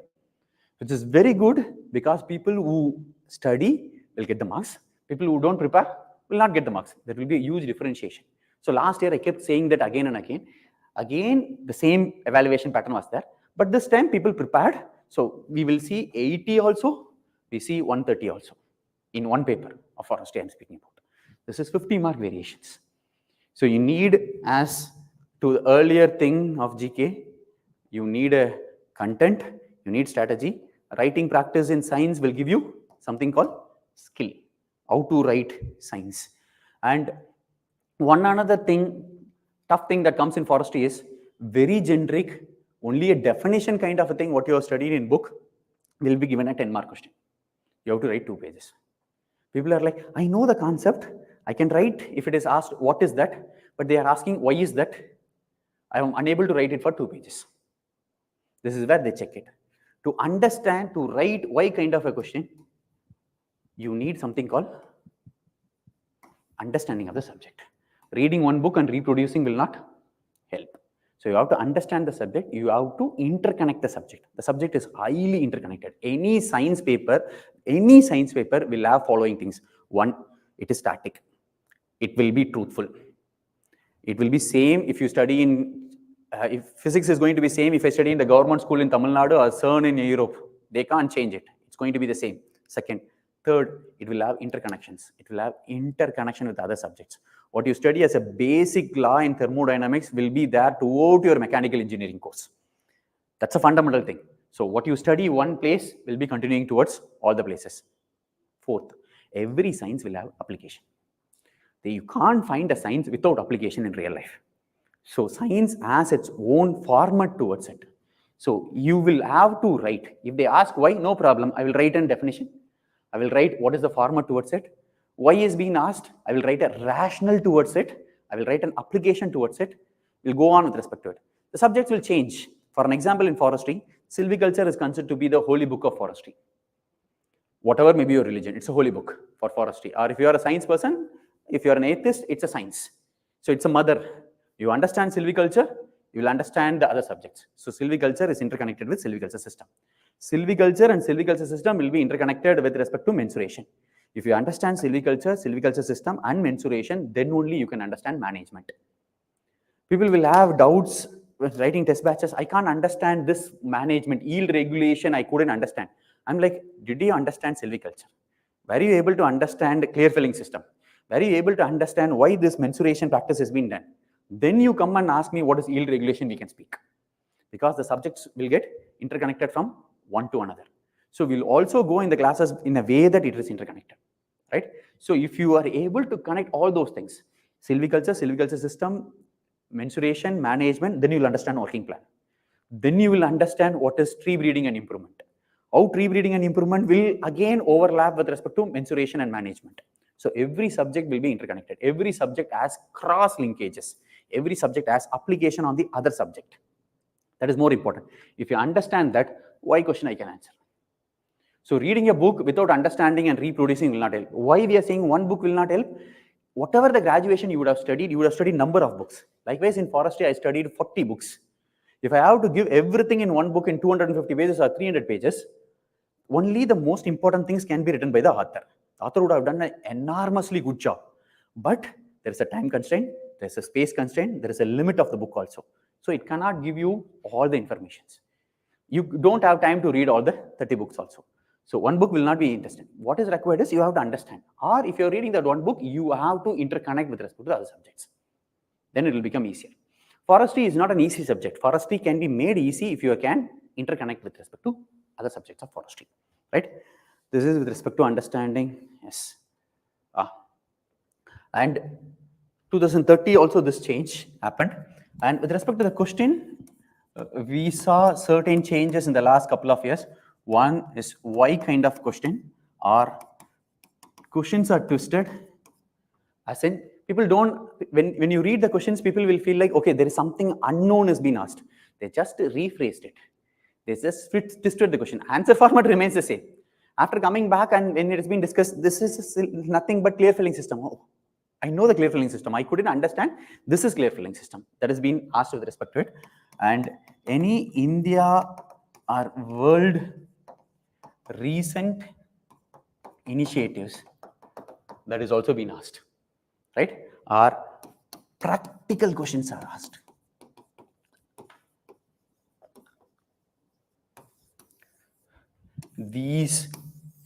Which is very good because people who study will get the marks. People who don't prepare will not get the marks. There will be a huge differentiation. So last year, I kept saying that again and again. Again, the same evaluation pattern was there. But this time, people prepared. So we will see 80 also. We see 130 also in one paper of forestry I'm speaking about. This is 50 mark variations. So you need, as to the earlier thing of GK, you need a content, you need strategy. Writing practice in science will give you something called skill, how to write science. And one another thing, tough thing that comes in forestry is very generic, only a definition kind of a thing, what you have studied in book will be given a 10-mark question. You have to write 2 pages. People are like, I know the concept. I can write if it is asked, what is that? But they are asking, why is that? I am unable to write it for 2 pages. This is where they check it. To understand, to write why kind of a question, you need something called understanding of the subject. Reading one book and reproducing will not help. So you have to understand the subject. You have to interconnect the subject. The subject is highly interconnected. Any science paper will have following things. One, it is static. It will be truthful. It will be same if you study in, if physics is going to be same if I study in the government school in Tamil Nadu or CERN in Europe. They can't change it. It's going to be the same. Second. Third, it will have interconnections. It will have interconnection with other subjects. What you study as a basic law in thermodynamics will be there throughout your mechanical engineering course. That's a fundamental thing. So what you study one place will be continuing towards all the places. Fourth, every science will have application. You can't find a science without application in real life. So science has its own format towards it. So you will have to write. If they ask why, no problem. I will write a definition. I will write what is the format towards it. Why is being asked? I will write a rationale towards it. I will write an application towards it. We'll go on with respect to it. The subjects will change. For an example, in forestry, silviculture is considered to be the holy book of forestry. Whatever may be your religion, it's a holy book for forestry. Or if you are a science person, if you are an atheist, it's a science. So it's a mother. You understand silviculture, you will understand the other subjects. So silviculture is interconnected with silviculture system. Silviculture and silviculture system will be interconnected with respect to mensuration. If you understand silviculture system and mensuration, then only you can understand management. People will have doubts when writing test batches. I can't understand this management, yield regulation, I couldn't understand. I'm like, did you understand silviculture? Were you able to understand clear filling system? Were you able to understand why this mensuration practice has been done? Then you come and ask me what is yield regulation we can speak. Because the subjects will get interconnected from one to another. So we'll also go in the classes in a way that it is interconnected, right? So if you are able to connect all those things, silviculture system, mensuration, management, then you'll understand working plan. Then you will understand what is tree breeding and improvement. How tree breeding and improvement will again overlap with respect to mensuration and management. So every subject will be interconnected. Every subject has cross linkages. Every subject has application on the other subject. That is more important. If you understand that, why question I can answer. So reading a book without understanding and reproducing will not help. Why we are saying one book will not help? Whatever the graduation you would have studied number of books. Likewise in forestry, I studied 40 books. If I have to give everything in one book in 250 pages or 300 pages, only the most important things can be written by the author. The author would have done an enormously good job. But there is a time constraint, there is a space constraint, there is a limit of the book also. So it cannot give you all the informations. You don't have time to read all the 30 books also. So one book will not be interesting. What is required is you have to understand. Or if you're reading that one book, you have to interconnect with respect to the other subjects. Then it will become easier. Forestry is not an easy subject. Forestry can be made easy if you can interconnect with respect to other subjects of forestry, right? This is with respect to understanding, yes. And 2030 also this change happened. And with respect to the question, we saw certain changes in the last couple of years. One is why kind of question, or questions are twisted, as in people don't, when you read the questions, people will feel like, okay, there is something unknown has been asked. They just rephrased it. They just twisted the question. Answer format remains the same. After coming back and when it has been discussed, this is nothing but clear filling system. Oh, I know the clear filling system. I couldn't understand. This is clear filling system that has been asked with respect to it. And any India or world recent initiatives that is also been asked, right? Or practical questions are asked. These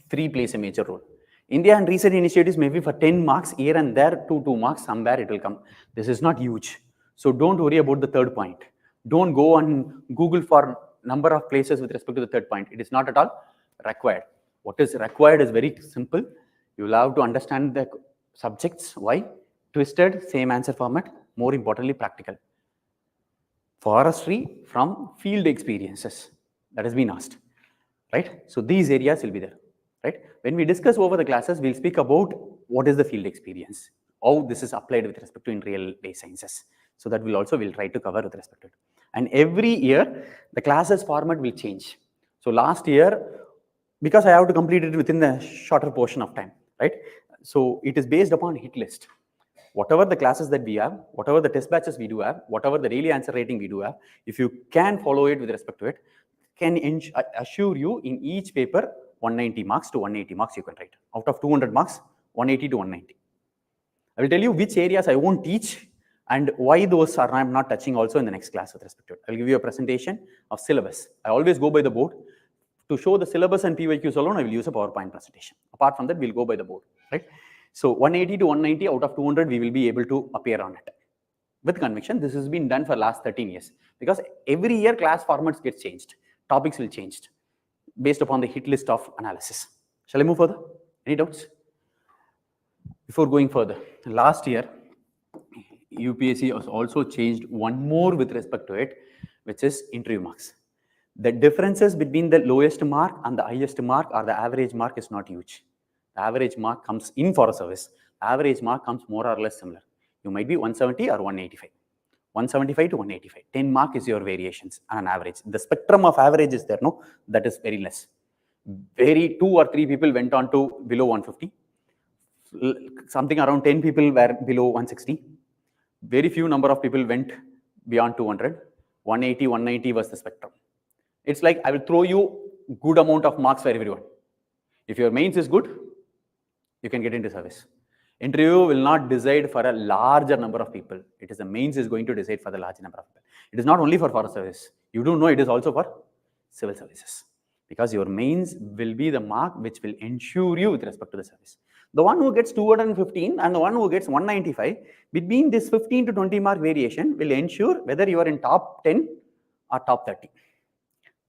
three plays a major role. India and recent initiatives maybe for 10 marks here and there, 2 marks, somewhere it will come. This is not huge. So don't worry about the third point. Don't go on Google for number of places with respect to the third point. It is not at all required. What is required is very simple. You will have to understand the subjects. Why? Twisted, same answer format. More importantly, practical. Forestry from field experiences. That has been asked. Right? So these areas will be there. Right? When we discuss over the classes, we'll speak about what is the field experience, how this is applied with respect to in real-based sciences. So that we'll try to cover with respect to it. And every year, the classes format will change. So last year, because I have to complete it within the shorter portion of time, right? So it is based upon hit list. Whatever the classes that we have, whatever the test batches we do have, whatever the daily answer rating we do have, if you can follow it with respect to it, can assure you in each paper 190 marks to 180 marks you can write. Out of 200 marks, 180 to 190. I will tell you which areas I won't teach and why those are I'm not touching also in the next class with respect to it. I will give you a presentation of syllabus. I always go by the board. To show the syllabus and PYQs alone, I will use a PowerPoint presentation. Apart from that, we'll go by the board, right? So 180 to 190 out of 200, we will be able to appear on it. With conviction, this has been done for last 13 years. Because every year class formats get changed. Topics will change based upon the hit list of analysis. Shall I move further? Any doubts? Before going further, last year, UPSC has also changed one more with respect to it, which is interview marks. The differences between the lowest mark and the highest mark or the average mark is not huge. The average mark comes in for a service. Average mark comes more or less similar. You might be 170 or 185. 175 to 185. 10 mark is your variations on an average. The spectrum of average is there, no? That is very less. Very 2 or 3 people went on to below 150. Something around 10 people were below 160. Very few number of people went beyond 200. 180, 190 was the spectrum. It's like I will throw you good amount of marks for everyone. If your mains is good, you can get into service. Interview will not decide for a larger number of people. It is the mains is going to decide for the large number of people. It is not only for forest service. You do know it is also for civil services. because your mains will be the mark which will ensure you with respect to the service. The one who gets 215 and the one who gets 195, between this 15 to 20 mark variation will ensure whether you are in top 10 or top 30.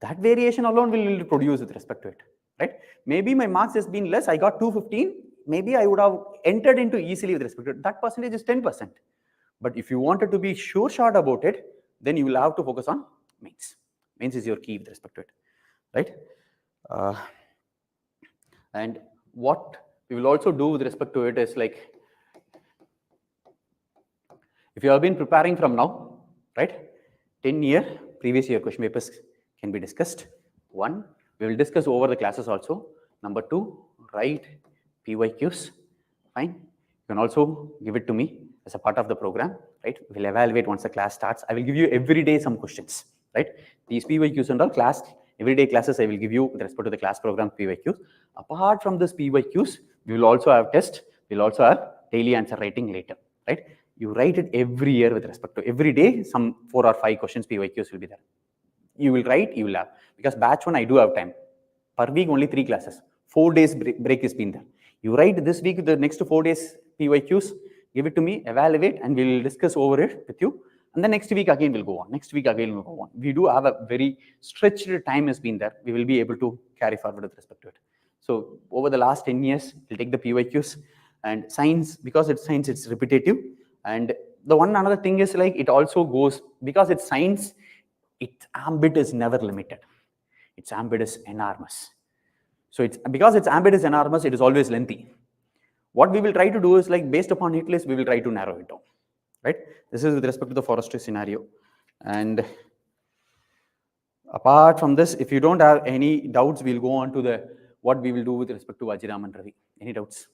That variation alone will produce with respect to it, right? Maybe my marks has been less, I got 215, maybe I would have entered into easily with respect to it. That percentage is 10%. But if you wanted to be sure shot about it, then you will have to focus on mains. Mains is your key with respect to it, right? And what we will also do with respect to it is like, if you have been preparing from now, right, 10-year previous year question papers can be discussed. One, we will discuss over the classes also. Number two, write PYQs. Fine. You can also give it to me as a part of the program, right? We'll evaluate once the class starts. I will give you every day some questions, right? These PYQs and all class, everyday classes I will give you with respect to the class program PYQs. Apart from this PYQs, we will also have tests. We'll also have daily answer writing later, right? You write it every year with respect to every day, some 4 or 5 questions PYQs will be there. You will write, you will have. Because batch 1, I do have time. Per week, only 3 classes. 4 days break has been there. You write this week, the next 4 days PYQs, give it to me, evaluate, and we'll discuss over it with you. And the next week again will go on. Next week again will go on. We do have a very stretched time has been there. We will be able to carry forward with respect to it. So over the last 10 years, we'll take the PYQs and science, because it's science, it's repetitive. And the one another thing is like it also goes, because it's science, its ambit is never limited. Its ambit is enormous. So it's because its ambit is enormous, it is always lengthy. What we will try to do is like based upon hit list, we will try to narrow it down, right? This is with respect to the forestry scenario. And apart from this, if you don't have any doubts, we'll go on to the what we will do with respect to Vajiram Ravi. Any doubts?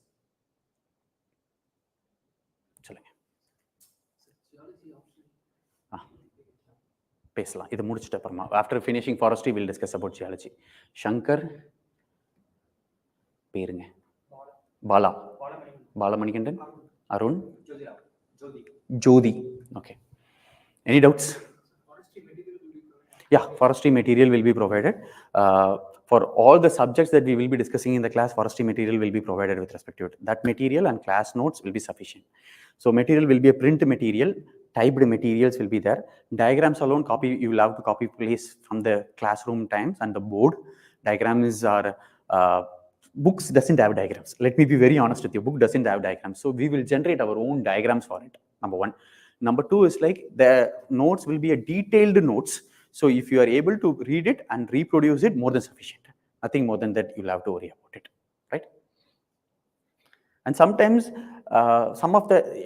பேசலாம் இது முடிச்சிட்ட அப்புறமா after finishing forestry we'll discuss about geology. Shankar பேருங்க பாலமணிகண்டன் அருண் ஜோதி. Okay, any doubts? Yeah, forestry material will be provided for all the subjects that we will be discussing in the class. Forestry material will be provided with respect to it. That material and class notes will be sufficient. So material will be a print material, typed materials will be there. Diagrams alone copy, you will have to copy place from the classroom times and the board. Diagrams are books doesn't have diagrams. Let me be very honest with you, book doesn't have diagrams. So we will generate our own diagrams for it, number one. Number two is like the notes will be a detailed notes. So if you are able to read it and reproduce it, more than sufficient. Nothing more than that you'll have to worry about it, right? And sometimes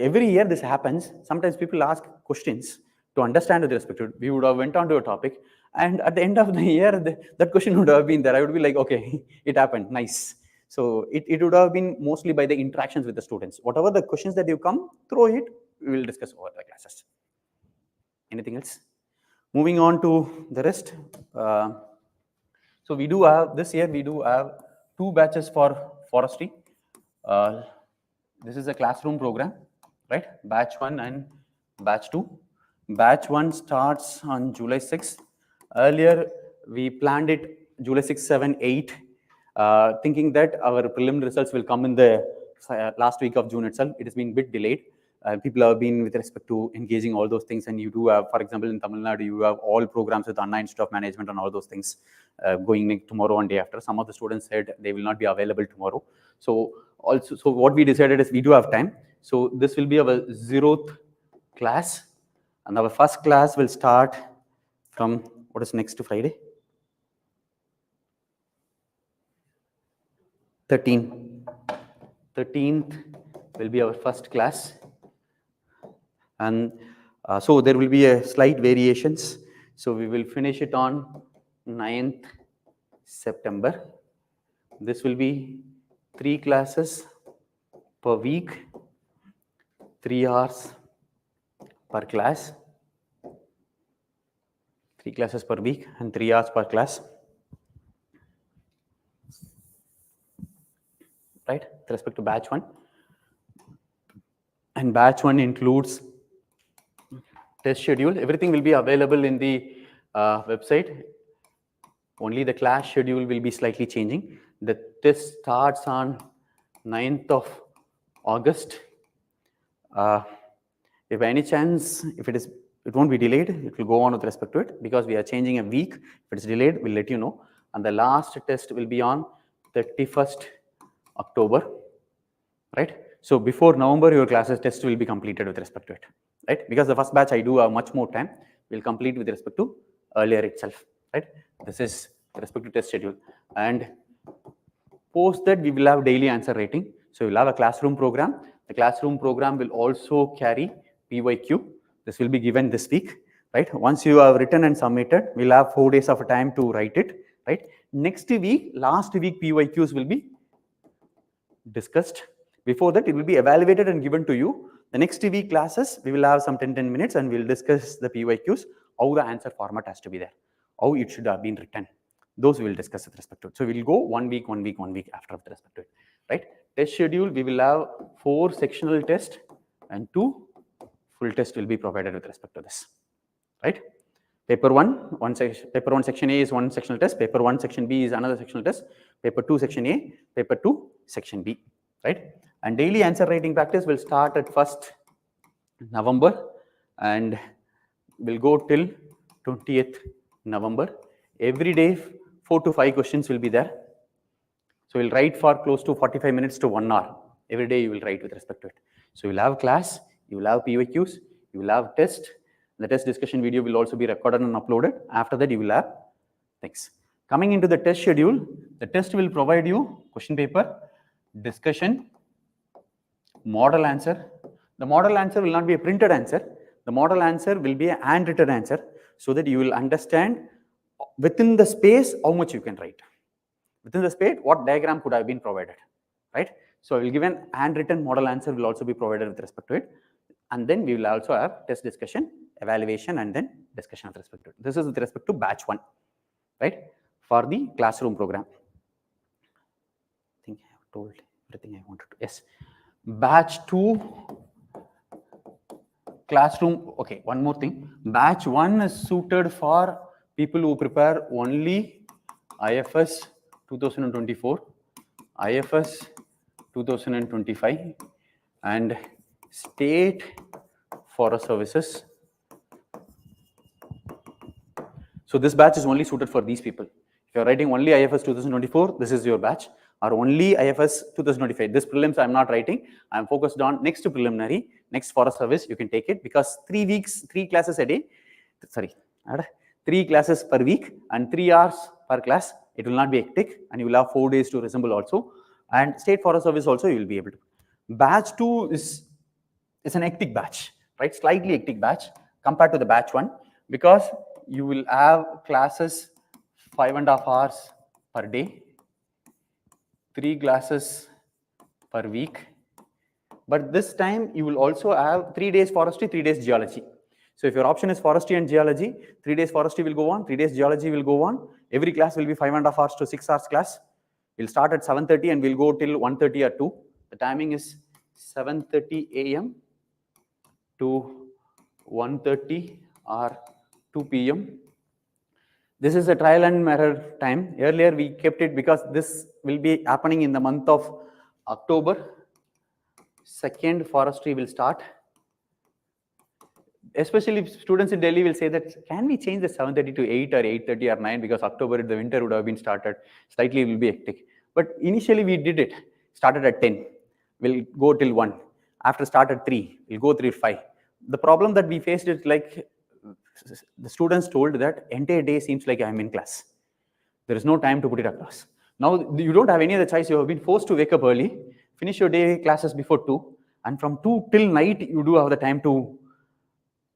every year this happens. Sometimes people ask questions to understand with respect to it. We would have went on to a topic, and at the end of the year, that question would have been there. I would be like, okay, it happened, nice. So it would have been mostly by the interactions with the students. Whatever the questions that you come, throw it, we will discuss over the classes. Anything else? Moving on to the rest. So we do have, this year we do have 2 batches for forestry. This is a classroom program, right? Batch 1 and batch 2. Batch 1 starts on July 6th. Earlier, we planned it July 6, 7, 8, thinking that our preliminary results will come in the last week of June itself. It has been a bit delayed. People have been with respect to engaging all those things, and you do have, for example, in Tamil Nadu, you have all programs with Anna Institute of Management and all those things going tomorrow and day after. Some of the students said they will not be available tomorrow. So what we decided is we do have time. So this will be our 0th class, and our first class will start from, what is next Friday? 13th will be our first class. And so there will be a slight variations. So we will finish it on 9th September. This will be 3 classes per week, 3 hours per class, 3 classes per week and 3 hours per class, right? With respect to batch 1. And batch 1 includes test schedule. Everything will be available in the website. Only the class schedule will be slightly changing. The test starts on 9th of August. If by any chance, if it won't be delayed, it will go on with respect to it, because we are changing a week. If it's delayed, we'll let you know. And the last test will be on 31st October, right? So before November, your classes test will be completed with respect to it, right? Because the first batch I do have much more time, we'll complete with respect to earlier itself, right? This is with respect to test schedule. And post that, we will have daily answer rating. So we'll have a classroom program. The classroom program will also carry PYQ. This will be given this week, right? Once you have written and submitted, we'll have 4 days of time to write it, right? Next week, last week, PYQs will be discussed. Before that, it will be evaluated and given to you. The next week classes, we will have some 10 minutes and we'll discuss the PYQs, how the answer format has to be there, how it should have been written. Those we will discuss with respect to it. So we'll go 1 week after with respect to it, right? Test schedule, we will have 4 sectional tests and 2 full tests will be provided with respect to this, right? Paper 1 section A is one sectional test. Paper 1 section B is another sectional test. Paper 2 section A, paper 2 section B, right? And daily answer writing practice will start at 1st November and will go till 20th November. Every day, 4 to 5 questions will be there. So we'll write for close to 45 minutes to 1 hour. Every day you will write with respect to it. So you'll have class, you will have PYQs, you will have test. The test discussion video will also be recorded and uploaded. After that, you will have things. Coming into the test schedule, the test will provide you question paper, discussion, model answer. The model answer will not be a printed answer. The model answer will be a handwritten answer, so that you will understand within the space how much you can write. Within the space, what diagram could have been provided, right? So I will give an handwritten model answer will also be provided with respect to it. And then we will also have test discussion, evaluation, and then discussion with respect to it. This is with respect to batch 1, right? For the classroom program. I think I have told everything I wanted to. Yes. Batch 2 classroom. Okay, one more thing. Batch 1 is suited for people who prepare only IFoS 2024, IFoS 2025, and state forest services. So this batch is only suited for these people. If you are writing only IFoS 2024, this is your batch, or only IFoS 2025. This prelims I am not writing. I am focused on next preliminary, next forest service. You can take it, because 3 weeks, 3 classes a day. Sorry, 3 classes per week and 3 hours per class. It will not be hectic, and you will have 4 days to resemble also. And state forest service also you will be able to. Batch 2 is an hectic batch, right? Slightly hectic batch compared to the batch 1, because you will have classes 5.5 hours per day, 3 classes per week. But this time you will also have 3 days forestry, 3 days geology. So if your option is forestry and geology, 3 days forestry will go on, 3 days geology will go on. Every class will be 5.5 hours to 6 hours class. We'll start at 7:30 and we'll go till 1:30 or 2. The timing is 7:30 a.m. to 1:30 or 2 p.m. This is a trial and error time. Earlier we kept it because this will be happening in the month of October. 2nd forestry will start. Especially students in Delhi will say that, can we change the 7:30 to 8 or 8:30 or 9, because October the winter would have been started. Slightly it will be hectic. But initially we did it. Started at 10. We'll go till 1. After start at 3. We'll go till 5. The problem that we faced is like the students told that entire day seems like I'm in class. There is no time to put it across. Now you don't have any other choice. You have been forced to wake up early, finish your day classes before 2, and from 2 till night you do have the time to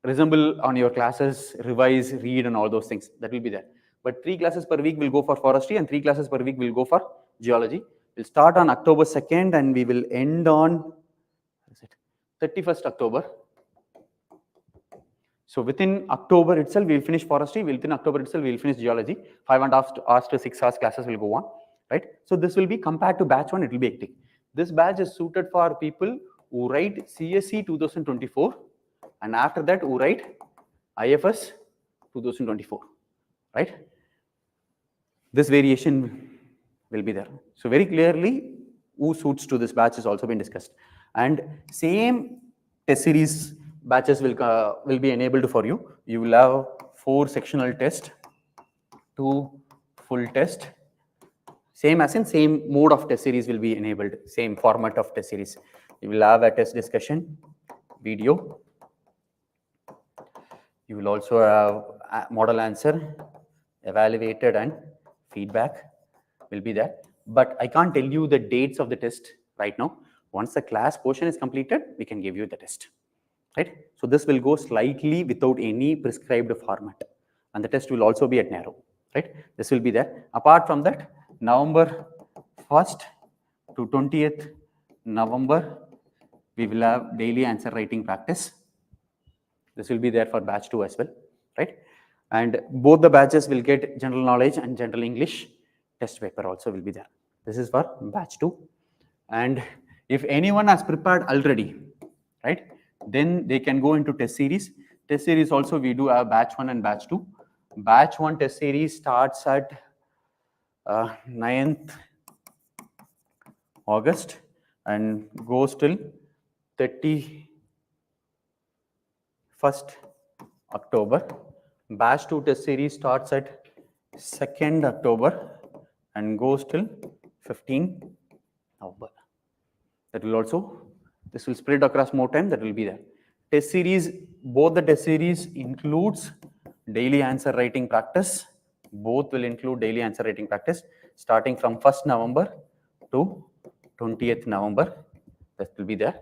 resemble on your classes, revise, read, and all those things. That will be there. But 3 classes per week will go for forestry, and 3 classes per week will go for geology. We'll start on October 2nd and we will end on 31st October. So within October itself, we will finish forestry. Within October itself, we will finish geology. 5.5 hours to 6 hours classes will go on, right? So this will be compared to batch 1, it will be hectic. This batch is suited for people who write CSE 2024, and after that who write IFoS 2024, right? this variation will be there. So very clearly, who suits to this batch is also been discussed. And same test series batches will be enabled for you. You will have 4 sectional test, 2 full test. Same as in same mode of test series will be enabled, same format of test series. You will have a test discussion, video. You will also have a model answer, evaluated, and feedback will be there. But I can't tell you the dates of the test right now. Once the class portion is completed, we can give you the test. Right? So this will go slightly without any prescribed format. And the test will also be at narrow. Right? This will be there. Apart from that, November 1st to 20th November, we will have daily answer writing practice. This will be there for batch 2 as well, right? And both the batches will get general knowledge and general English test paper also will be there. This is for batch 2. And if anyone has prepared already, right, then they can go into test series. Test series also we do have batch 1 and batch 2. Batch 1 test series starts at 9th August and goes till 31st October. Batch 2 test series starts at 2nd October and goes till 15th November. That will also, this will spread across more time, that will be there. Test series, both the test series includes daily answer writing practice. Both will include daily answer writing practice starting from 1st November to 20th November. That will be there.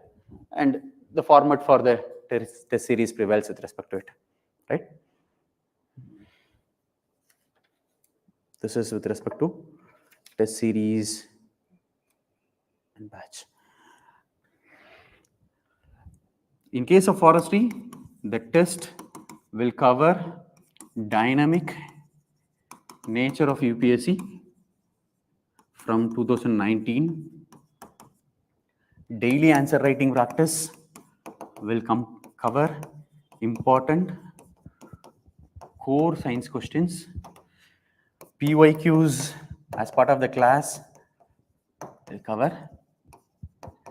And the format for the test series prevails with respect to it, right? This is with respect to test series and batch. In case of forestry, the test will cover dynamic nature of UPSC from 2019. Daily answer writing practice will cover important core science questions. PYQs as part of the class will cover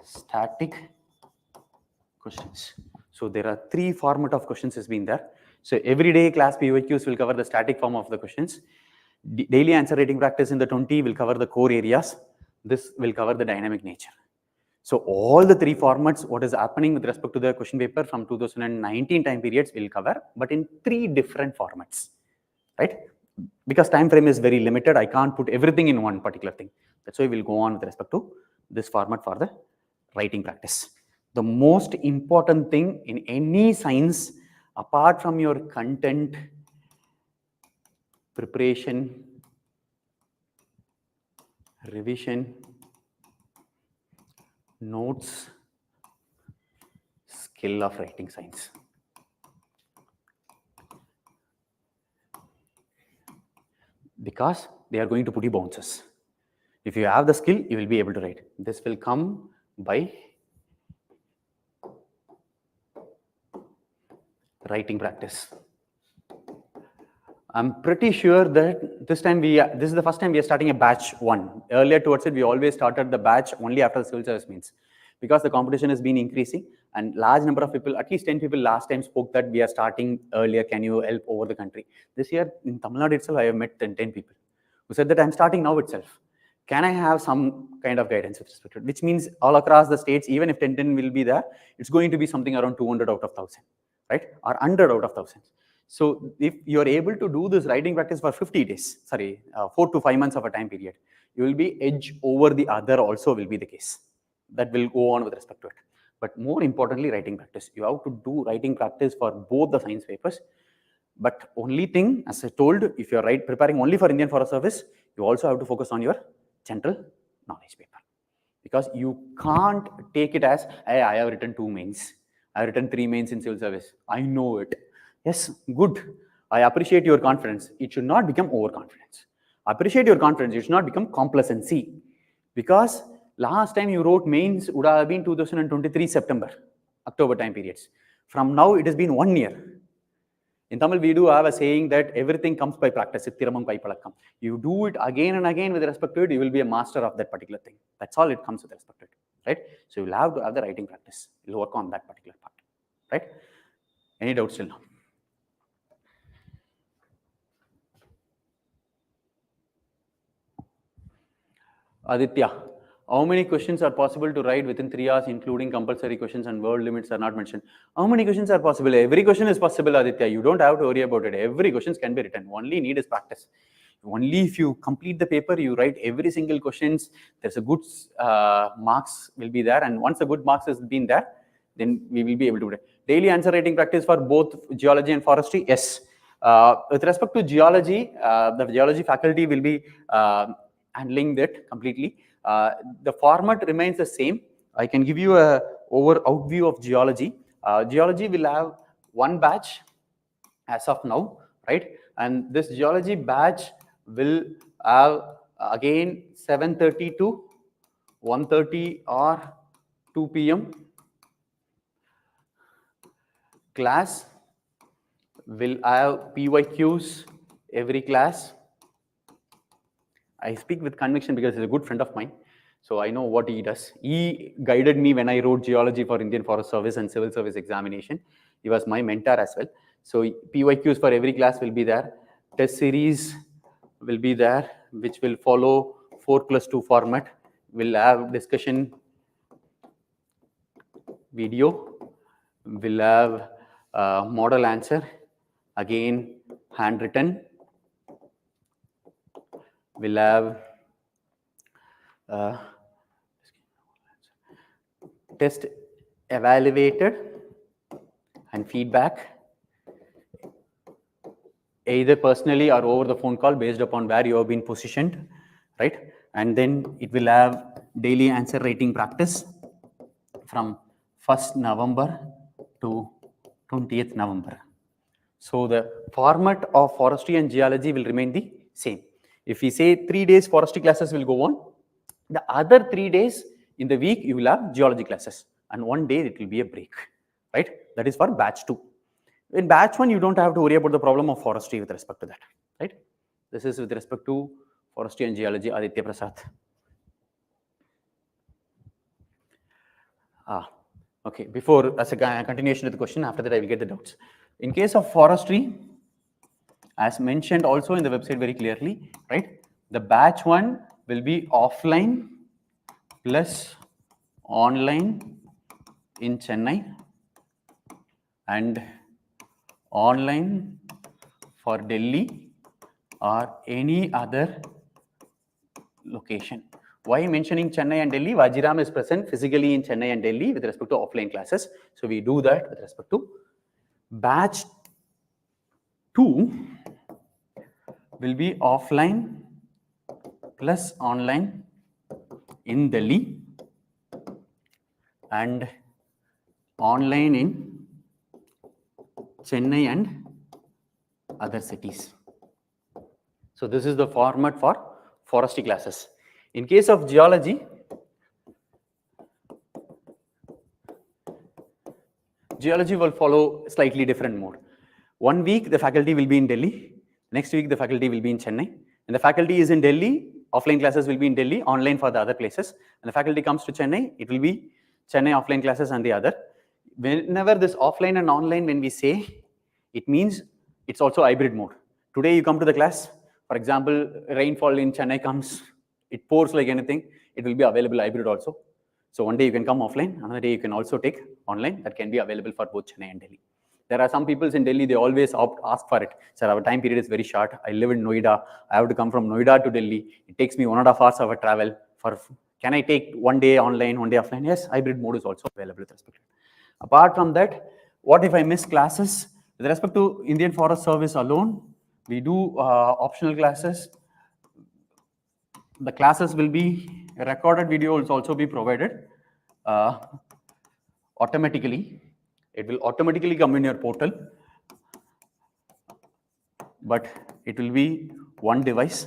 static questions. So there are 3 format of questions has been there. So everyday class PYQs will cover the static form of the questions. Daily answer writing practice in the 20 will cover the core areas. This will cover the dynamic nature. So all the 3 formats, what is happening with respect to the question paper from 2019 time periods will cover, but in 3 different formats, right? Because time frame is very limited, I can't put everything in one particular thing. That's why we'll go on with respect to this format for the writing practice. The most important thing in any science, apart from your content, preparation, revision, notes, skill of writing science. Because they are going to put you bounces. If you have the skill, you will be able to write. This will come by writing practice. I'm pretty sure that this is the first time we are starting a batch 1. Earlier towards it, we always started the batch only after the civil service means. Because the competition has been increasing and large number of people, at least 10 people last time spoke that we are starting earlier, can you help over the country? This year in Tamil Nadu itself, I have met 10 people who said that I'm starting now itself. Can I have some kind of guidance with respect to it? Which means all across the states, even if 10 will be there, it's going to be something around 200 out of 1,000, right? Or 100 out of 1,000. So if you're able to do this writing practice for 50 days, 4 to 5 months of a time period, you will be edge over the other also will be the case. That will go on with respect to it. But more importantly, writing practice. You have to do writing practice for both the science papers. But only thing, as I told, if you're preparing only for Indian Forest Service, you also have to focus on your general knowledge paper. Because you can't take it as, hey, I have written 2 mains. I have written 3 mains in civil service. I know it. Yes, good. I appreciate your confidence. It should not become overconfidence. Appreciate your confidence. It should not become complacency. Because last time you wrote mains would have been 2023 September, October time periods. From now, it has been 1 year. In Tamil, we do have a saying that everything comes by practice. You do it again and again with respect to it, you will be a master of that particular thing. That's all it comes with respect to it, right? So you'll have to have the writing practice. You'll work on that particular part, right? Any doubts till now? Aditya, how many questions are possible to write within 3 hours, including compulsory questions and word limits are not mentioned? How many questions are possible? Every question is possible, Aditya. You don't have to worry about it. Every question can be written. Only need is practice. Only if you complete the paper, you write every single questions. There's a good marks will be there, and once a good marks has been there, then we will be able to do it. Daily answer writing practice for both geology and forestry. Yes. With respect to geology, the geology faculty will be handling that completely. The format remains the same. I can give you a overview of geology. Geology will have one batch as of now, right? And this geology batch will have again 7:30 to 1:30 or 2 p.m. class. Will have PYQs every class. I speak with conviction because he's a good friend of mine. So I know what he does. He guided me when I wrote geology for Indian Forest Service and Civil Service examination. He was my mentor as well. So PYQs for every class will be there. Test series will be there, which will follow 4+2 format. We'll have discussion video. We'll have model answer. Again, handwritten. We'll have test evaluated and feedback, either personally or over the phone call based upon where you have been positioned, right? And then it will have daily answer writing practice from 1st November to 20th November. So the format of forestry and geology will remain the same. If we say 3 days forestry classes will go on, the other 3 days in the week you will have geology classes, and 1 day it will be a break, right? That is for batch 2. In batch 1, you don't have to worry about the problem of forestry with respect to that, right? This is with respect to forestry and geology, Aditya Prasad. Okay, before, as a continuation of the question, after that I will get the doubts. In case of forestry, as mentioned also in the website very clearly, right? The batch 1 will be offline plus online in Chennai and online for Delhi or any other location. Why mentioning Chennai and Delhi? Vajiram is present physically in Chennai and Delhi with respect to offline classes. So we do that with respect to batch 2 will be offline plus online in Delhi and online in Chennai and other cities. So this is the format for forestry classes. In case of geology, geology will follow slightly different mode. 1 week the faculty will be in Delhi, next week the faculty will be in Chennai, and the faculty is in Delhi, offline classes will be in Delhi, online for the other places, and the faculty comes to Chennai, it will be Chennai offline classes and the other. Whenever this offline and online, when we say, it means it's also hybrid mode. Today you come to the class, for example, rainfall in Chennai comes, it pours like anything, it will be available hybrid also. So 1 day you can come offline, another day you can also take online. That can be available for both Chennai and Delhi. There are some people in Delhi, they always ask for it. Sir, our time period is very short. I live in Noida. I have to come from Noida to Delhi. It takes me 1.5 hours of a travel. Can I take 1 day online, 1 day offline? Yes, hybrid mode is also available with respect to it. Apart from that, what if I miss classes? With respect to Indian Forest Service alone, we do optional classes. The classes will be recorded video will also be provided automatically. It will automatically come in your portal, but it will be one device.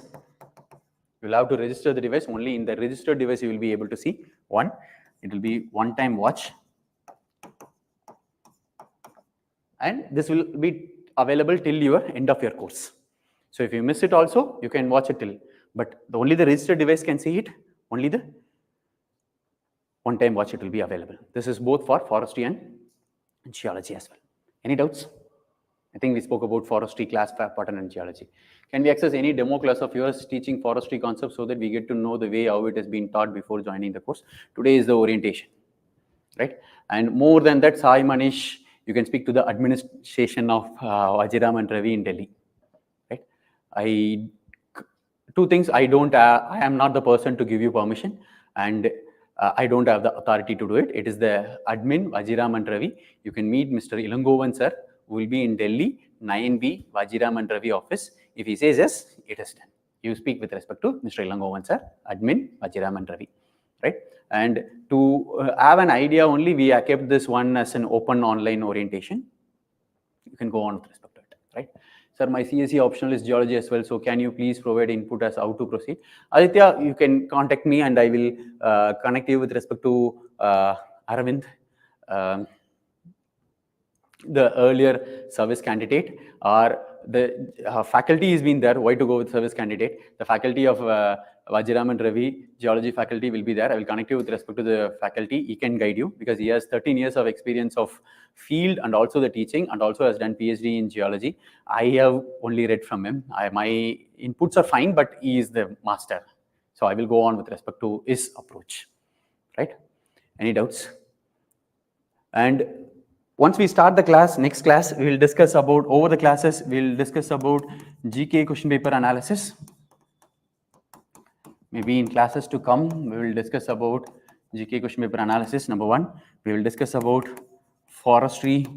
You will have to register the device. Only in the registered device you will be able to see one. It will be one-time watch, and this will be available till your end of your course. So if you miss it also, you can watch it till, but only the registered device can see it, only the one-time watch it will be available. This is both for forestry and geology as well. Any doubts? I think we spoke about forestry class pattern and geology. Can we access any demo class of yours teaching forestry concepts so that we get to know the way how it has been taught before joining the course? Today is the orientation, right? And more than that, Sai Manish, you can speak to the administration of Vajiram and Ravi in Delhi, right? Two things, I am not the person to give you permission, and I don't have the authority to do it. It is the admin, Vajiram and Ravi. You can meet Mr. Ilangovan sir, who will be in Delhi, 9B, Vajiram and Ravi office. If he says yes, it is done. You speak with respect to Mr. Ilangovan sir, admin, Vajiram and Ravi, right? And to have an idea only, we have kept this one as an open online orientation. You can go on with respect to it, right? Sir, my CSE optional is geology as well, so can you please provide input as how to proceed? Aditya, you can contact me and I will connect you with respect to Aravind, the earlier service candidate, or the faculty has been there. Why to go with service candidate? The faculty of Vajiram and Ravi, geology faculty will be there. I will connect you with respect to the faculty. He can guide you because he has 13 years of experience of field and also the teaching, and also has done PhD in geology. I have only read from him. My inputs are fine, but he is the master. So I will go on with respect to his approach, right? Any doubts? And once we start the class, next class, we will discuss about, over the classes, we will discuss about GK question paper analysis. Maybe in classes to come, we will discuss about GK question paper analysis, number one. We will discuss about forestry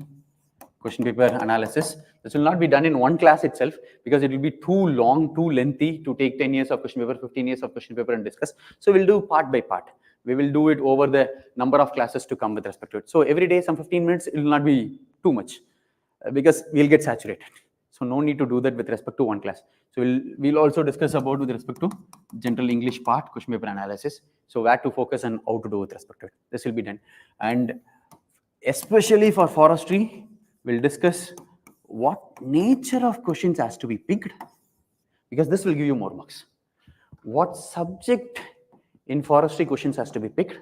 question paper analysis. This will not be done in one class itself because it will be too long, too lengthy to take 10 years of question paper, 15 years of question paper and discuss. So we'll do part by part. We will do it over the number of classes to come with respect to it. So every day, some 15 minutes, it will not be too much because we'll get saturated. So no need to do that with respect to one class. So we'll also discuss about with respect to general English part, question paper analysis. So where to focus and how to do with respect to it. This will be done. And especially for forestry, we'll discuss what nature of questions has to be picked, because this will give you more marks. What subject in forestry questions has to be picked,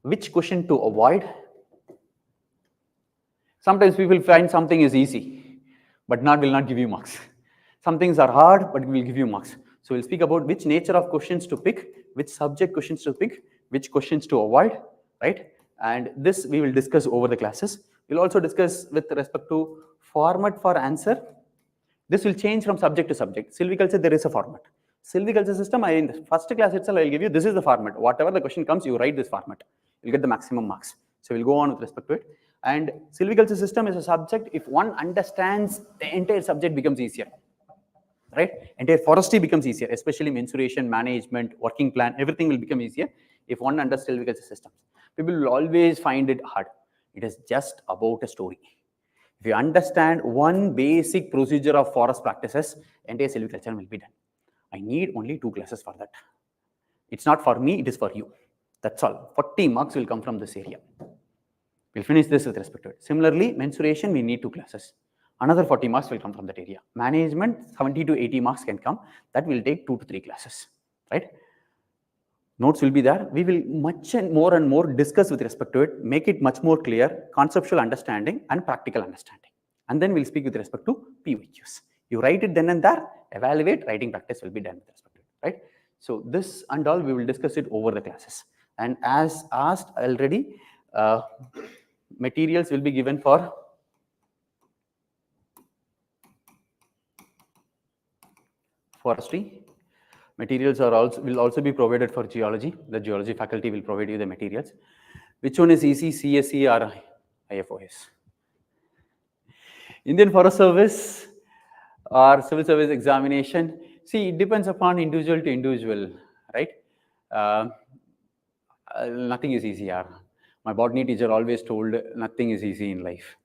which question to avoid. Sometimes people find something is easy, but will not give you marks. Some things are hard, but will give you marks. So we'll speak about which nature of questions to pick, which subject questions to pick, which questions to avoid, right? And this we will discuss over the classes. We'll also discuss with respect to format for answer. This will change from subject to subject. Silviculture, there is a format. Silviculture system, in the first class itself, I will give you, this is the format. Whatever the question comes, you write this format. You'll get the maximum marks. So we'll go on with respect to it. And silviculture system is a subject, if one understands, the entire subject becomes easier, right? Entire forestry becomes easier, especially mensuration, management, working plan, everything will become easier if one understands silviculture systems. People will always find it hard. It is just about a story. If you understand one basic procedure of forest practices, entire silviculture will be done. I need only 2 classes for that. It's not for me, it is for you. That's all. 40 marks will come from this area. We'll finish this with respect to it. Similarly, mensuration, we need 2 classes. Another 40 marks will come from that area. Management, 70 to 80 marks can come. That will take 2 to 3 classes, right? Notes will be there. We will much and more discuss with respect to it, make it much more clear, conceptual understanding and practical understanding. And then we'll speak with respect to PYQs. You write it then and there, evaluate, writing practice will be done with respect to it, right? So this and all, we will discuss it over the classes. And as asked already, materials will be given for forestry. Materials will also be provided for geology. The geology faculty will provide you the materials. Which one is easy, CSE or IFoS? Indian Forest Service or Civil Service examination. See, it depends upon individual to individual, right? Nothing is easy. My botany teacher always told nothing is easy in life.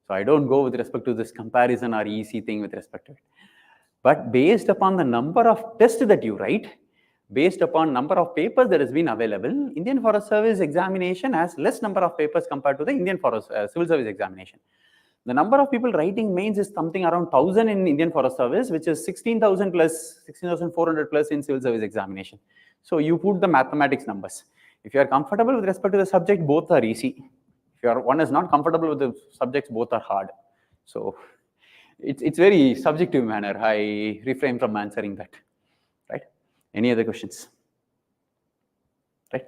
So I don't go with respect to this comparison or easy thing with respect to it. But based upon the number of tests that you write, based upon number of papers that has been available, Indian Forest Service examination has less number of papers compared to the Indian Forest Civil Service examination. The number of people writing mains is something around 1,000 in Indian Forest Service, which is 16,000 plus 16,400 plus in civil service examination. So you put the mathematics numbers. If you are comfortable with respect to the subject, both are easy. If one is not comfortable with the subjects, both are hard. So it's very subjective manner. I refrain from answering that. Right? Any other questions? Right?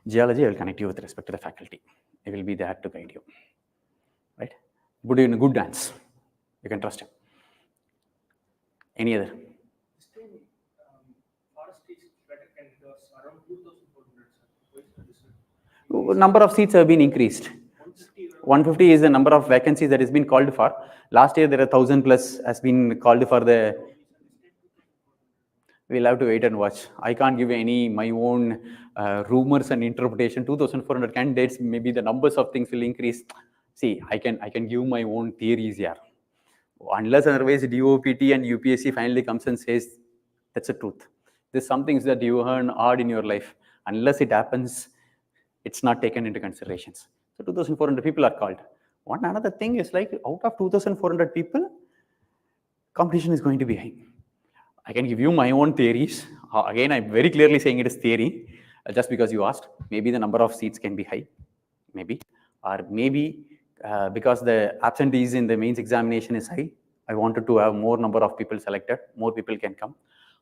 Geology, I will connect you with respect to the faculty. I will be there to guide you. Right? Put you in a good dance. You can trust him. Any other? This time, Forestry is better candidates around 2,400. Number of seats have been increased. 150 is the number of vacancies that has been called for. Last year there are 1,000 plus has been called for the. We'll have to wait and watch. I can't give any my own rumors and interpretation. 2,400 candidates, maybe the numbers of things will increase. See, I can give my own theories here. Unless otherwise DOPT and UPSC finally comes and says that's the truth. There's some things that you earn odd in your life. Unless it happens, it's not taken into considerations. So 2,400 people are called. One another thing is like out of 2,400 people, competition is going to be high. I can give you my own theories. Again, I'm very clearly saying it is theory, just because you asked. Maybe the number of seats can be high, maybe. Or maybe because the absentees in the mains examination is high, I wanted to have more number of people selected, more people can come.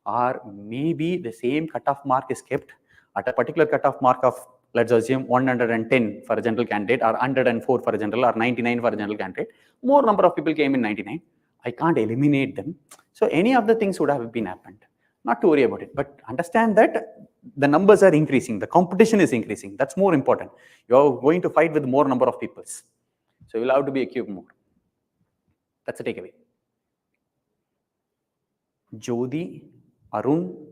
Or maybe the same cutoff mark is kept at a particular cutoff mark of, let's assume 110 for a general candidate, or 104 for a general, or 99 for a general candidate. More number of people came in 99. I can't eliminate them. So any of the things would have been happened. Not to worry about it, but understand that the numbers are increasing. The competition is increasing. That's more important. You're going to fight with more number of people. So you'll have to be equipped more. That's the takeaway. Jodi, Arun,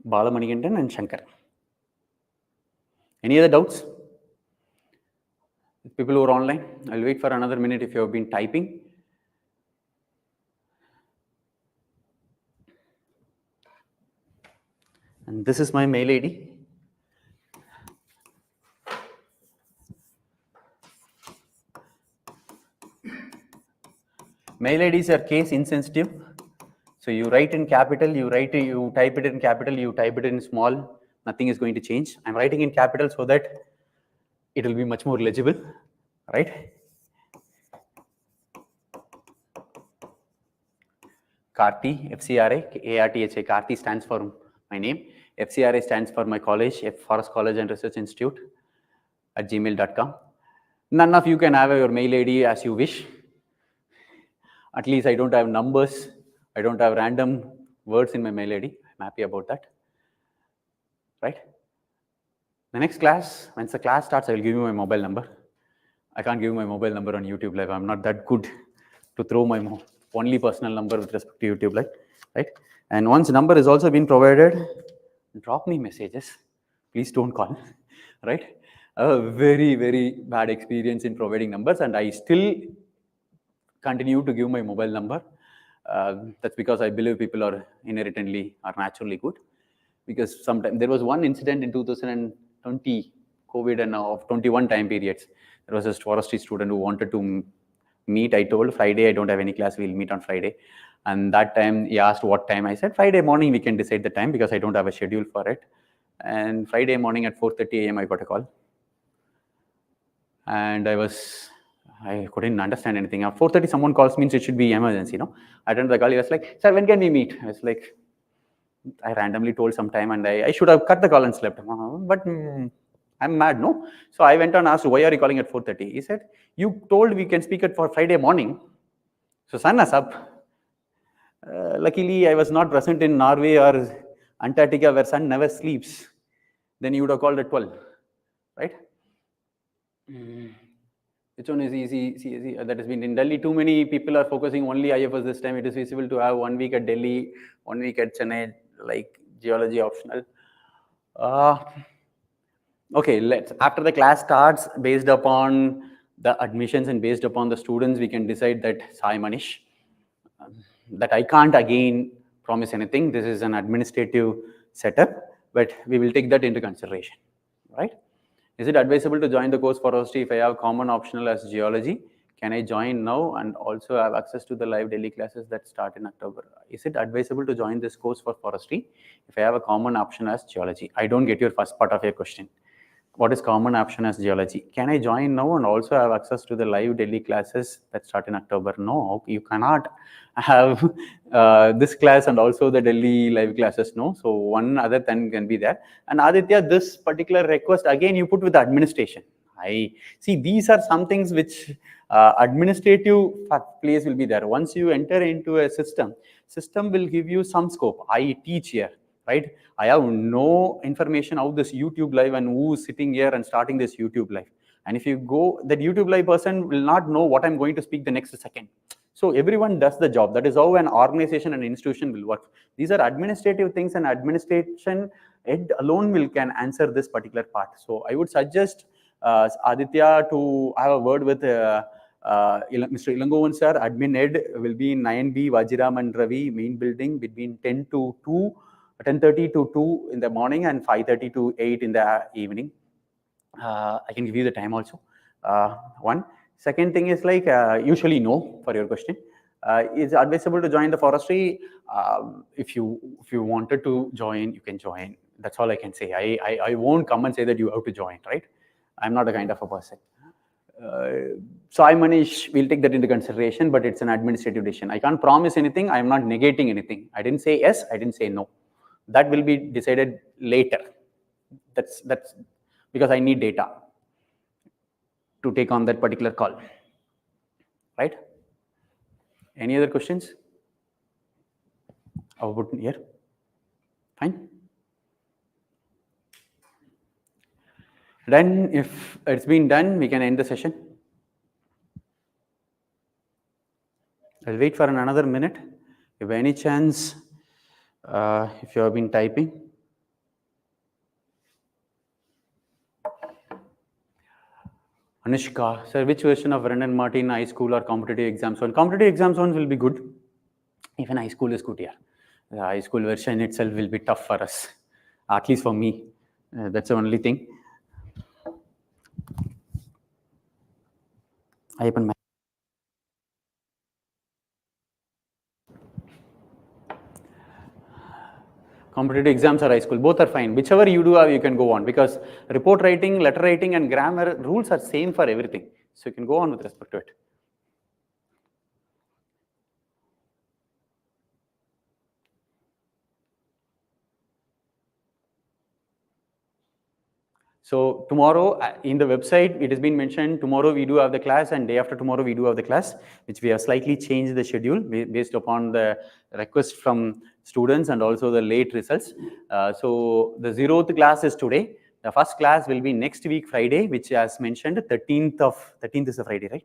Balamanikandan, and Shankar. Any other doubts? People who are online, I'll wait for another minute if you have been typing. And this is my mail ID. Mail IDs are case insensitive. So you write in capital, you type it in capital, you type it in small, nothing is going to change. I'm writing in capital so that it will be much more legible, right? Karthi, FCRA, ARTHA, Karthi stands for my name. FCRA stands for my college, Forest College and Research Institute at gmail.com. None of you can have your mail ID as you wish. At least I don't have numbers. I don't have random words in my mail ID. I'm happy about that. Right? The next class, once the class starts, I will give you my mobile number. I can't give you my mobile number on YouTube Live. I'm not that good to throw my only personal number with respect to YouTube Live. Right? And once number is also been provided, drop me messages. Please don't call. Right? A very, very bad experience in providing numbers, and I still continue to give my mobile number. That's because I believe people are inherently or naturally good. Because sometimes there was one incident in 2020, COVID and of 21 time periods. There was a forestry student who wanted to meet. I told Friday, I don't have any class, we'll meet on Friday. And that time he asked what time. I said Friday morning we can decide the time because I don't have a schedule for it. And Friday morning at 4:30 a.m. I got a call. And I couldn't understand anything. At 4:30 someone calls means it should be emergency, no? I attended the call. He was like, sir, when can we meet? I was like, I randomly told some time and I should have cut the call and slept. But I'm mad, no? So I went and asked, why are you calling at 4:30? He said, you told we can speak at for Friday morning. So sun is up. Luckily, I was not present in Norway or Antarctica where sun never sleeps. Then you would have called at 12, right? Which one is easy? See, that has been in Delhi. Too many people are focusing only IFoS this time. It is feasible to have 1 week at Delhi, 1 week at Chennai, like geology optional. Okay, after the class starts, based upon the admissions and based upon the students, we can decide that Sai Manish, that I can't again promise anything. This is an administrative setup, but we will take that into consideration, right? Is it advisable to join the course Forestry if I have common optional as geology? Can I join now and also have access to the live daily classes that start in October? Is it advisable to join this course for forestry if I have a common option as geology? I don't get your first part of your question. What is common option as geology? Can I join now and also have access to the live daily classes that start in October? No, you cannot have this class and also the Delhi live classes. No, so one other thing can be there. And Aditya, this particular request again you put with the administration. I see these are some things which administrative place will be there. Once you enter into a system will give you some scope. I teach here, right? I have no information how this YouTube live and who's sitting here and starting this YouTube live. And if you go, that YouTube live person will not know what I'm going to speak the next second. So everyone does the job. That is how an organization and institution will work. These are administrative things, and administration head alone can answer this particular part. So I would suggest Aditya to have a word with Mr. Ilangovan sir. Admin head will be in 9B Vajiram and Ravi main building between 10 to 2. 10:30 to 2 in the morning and 5:30 to 8 in the evening. I can give you the time also. One. Second thing is like usually no for your question. Is advisable to join the forestry? If you wanted to join, you can join. That's all I can say. I won't come and say that you have to join, right? I'm not a kind of a person. So I Manish, we'll take that into consideration, but it's an administrative decision. I can't promise anything. I'm not negating anything. I didn't say yes. I didn't say no. That will be decided later. That's because I need data to take on that particular call, right? Any other questions? How about here? Fine. Then if it's been done, we can end the session. I'll wait for another minute. If by any chance, if you have been typing. Anushka, sir, which version of Ren and Martin high school or competitive exams one? Competitive exams one will be good. Even high school is good here. The high school version itself will be tough for us, at least for me. That's the only thing. I open my. Competitive exams or high school, both are fine. Whichever you do, you can go on, because report writing, letter writing, and grammar rules are same for everything. So you can go on with respect to it. So tomorrow in the website, it has been mentioned, tomorrow we do have the class and day after tomorrow we do have the class, which we have slightly changed the schedule based upon the request from students and also the late results. So the 0th class is today. The first class will be next week, Friday, which as mentioned, 13th is a Friday, right?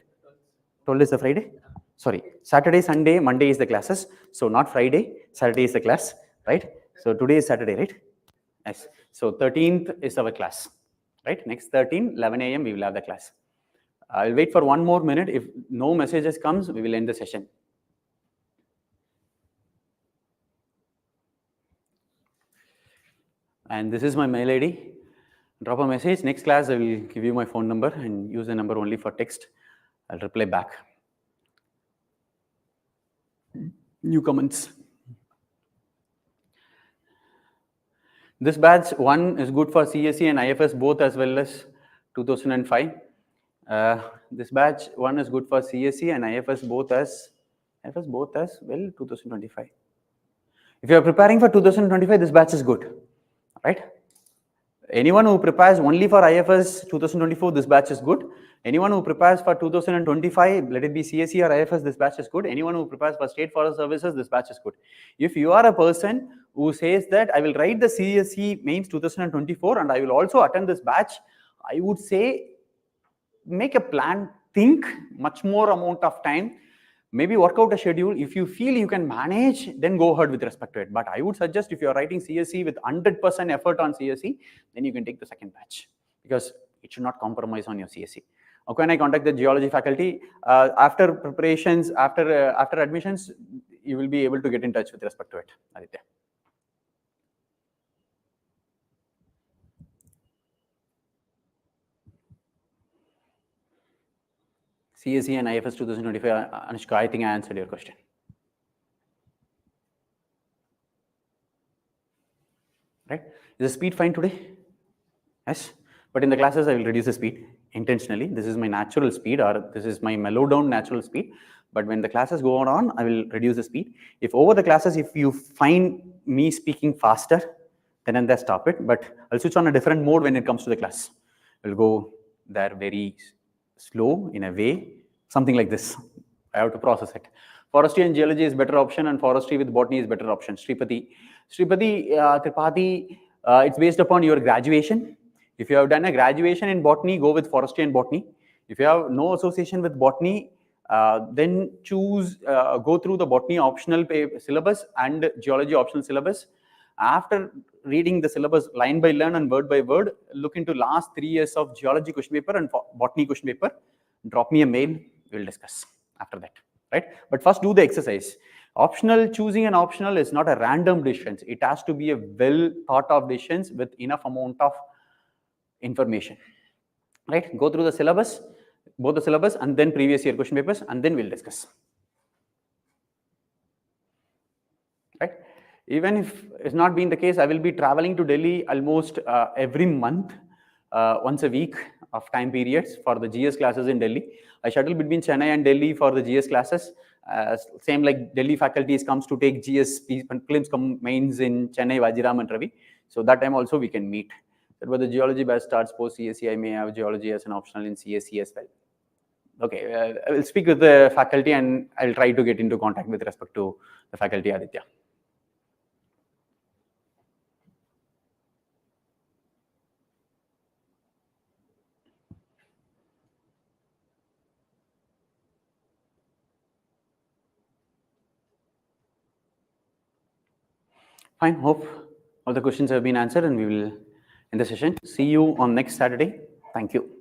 12th is a Friday? Sorry, Saturday, Sunday, Monday is the classes. So not Friday, Saturday is the class, right? So today is Saturday, right? Yes. So 13th is our class, right? Next 11 a.m. we will have the class. I'll wait for one more minute. If no messages comes, we will end the session. And this is my mail ID. Drop a message. Next class, I will give you my phone number and use the number only for text. I'll reply back. New comments. This batch 1 is good for CSE and IFS both as well as 2005. This batch 1 is good for CSE and IFS both as well 2025. If you are preparing for 2025, this batch is good, right? Anyone who prepares only for IFS 2024, this batch is good. Anyone who prepares for 2025, let it be CSE or IFS, this batch is good. Anyone who prepares for State Forest Services, this batch is good. If you are a person who says that I will write the CSE mains 2024 and I will also attend this batch, I would say make a plan, think much more amount of time, maybe work out a schedule. If you feel you can manage, then go ahead with respect to it. But I would suggest if you are writing CSE with 100% effort on CSE, then you can take the second batch, because it should not compromise on your CSE. How can I contact the geology faculty? After preparations, after admissions, you will be able to get in touch with respect to it, Aditya. CSE and IFoS 2025, Anushka, I think I answered your question. Right? Is the speed fine today? Yes. But in the classes, I will reduce the speed intentionally. This is my natural speed, or this is my mellow down natural speed. But when the classes go on, I will reduce the speed. If over the classes, if you find me speaking faster, then and there stop it. But I'll switch on a different mode when it comes to the class. I'll go there very slow in a way, something like this. I have to process it. Forestry and geology is better option, and forestry with botany is better option. Tripathi, Tripathi, it's based upon your graduation. If you have done a graduation in botany, go with forestry and botany. If you have no association with botany, then choose, go through the botany optional syllabus and geology optional syllabus. After reading the syllabus line by line and word by word, look into last 3 years of geology question paper and botany question paper. Drop me a mail, we'll discuss after that, right? But first do the exercise. Optional, choosing an optional is not a random decision. It has to be a well thought of decisions with enough amount of information, right? Go through the syllabus, both the syllabus and then previous year question papers, and then we'll discuss, right? Even if it's not been the case, I will be traveling to Delhi almost every month, once a week of time periods for the GS classes in Delhi. I shuttle between Chennai and Delhi for the GS classes. Same like Delhi faculties comes to take GS prelims mains in Chennai, Vajiram and Ravi. So that time also we can meet. But the geology batch starts post CSE, I may have geology as an optional in CSE as well. Okay, I will speak with the faculty and I'll try to get into contact with respect to the faculty, Aditya. Fine, hope all the questions have been answered and we will end the session. See you on next Saturday. Thank you.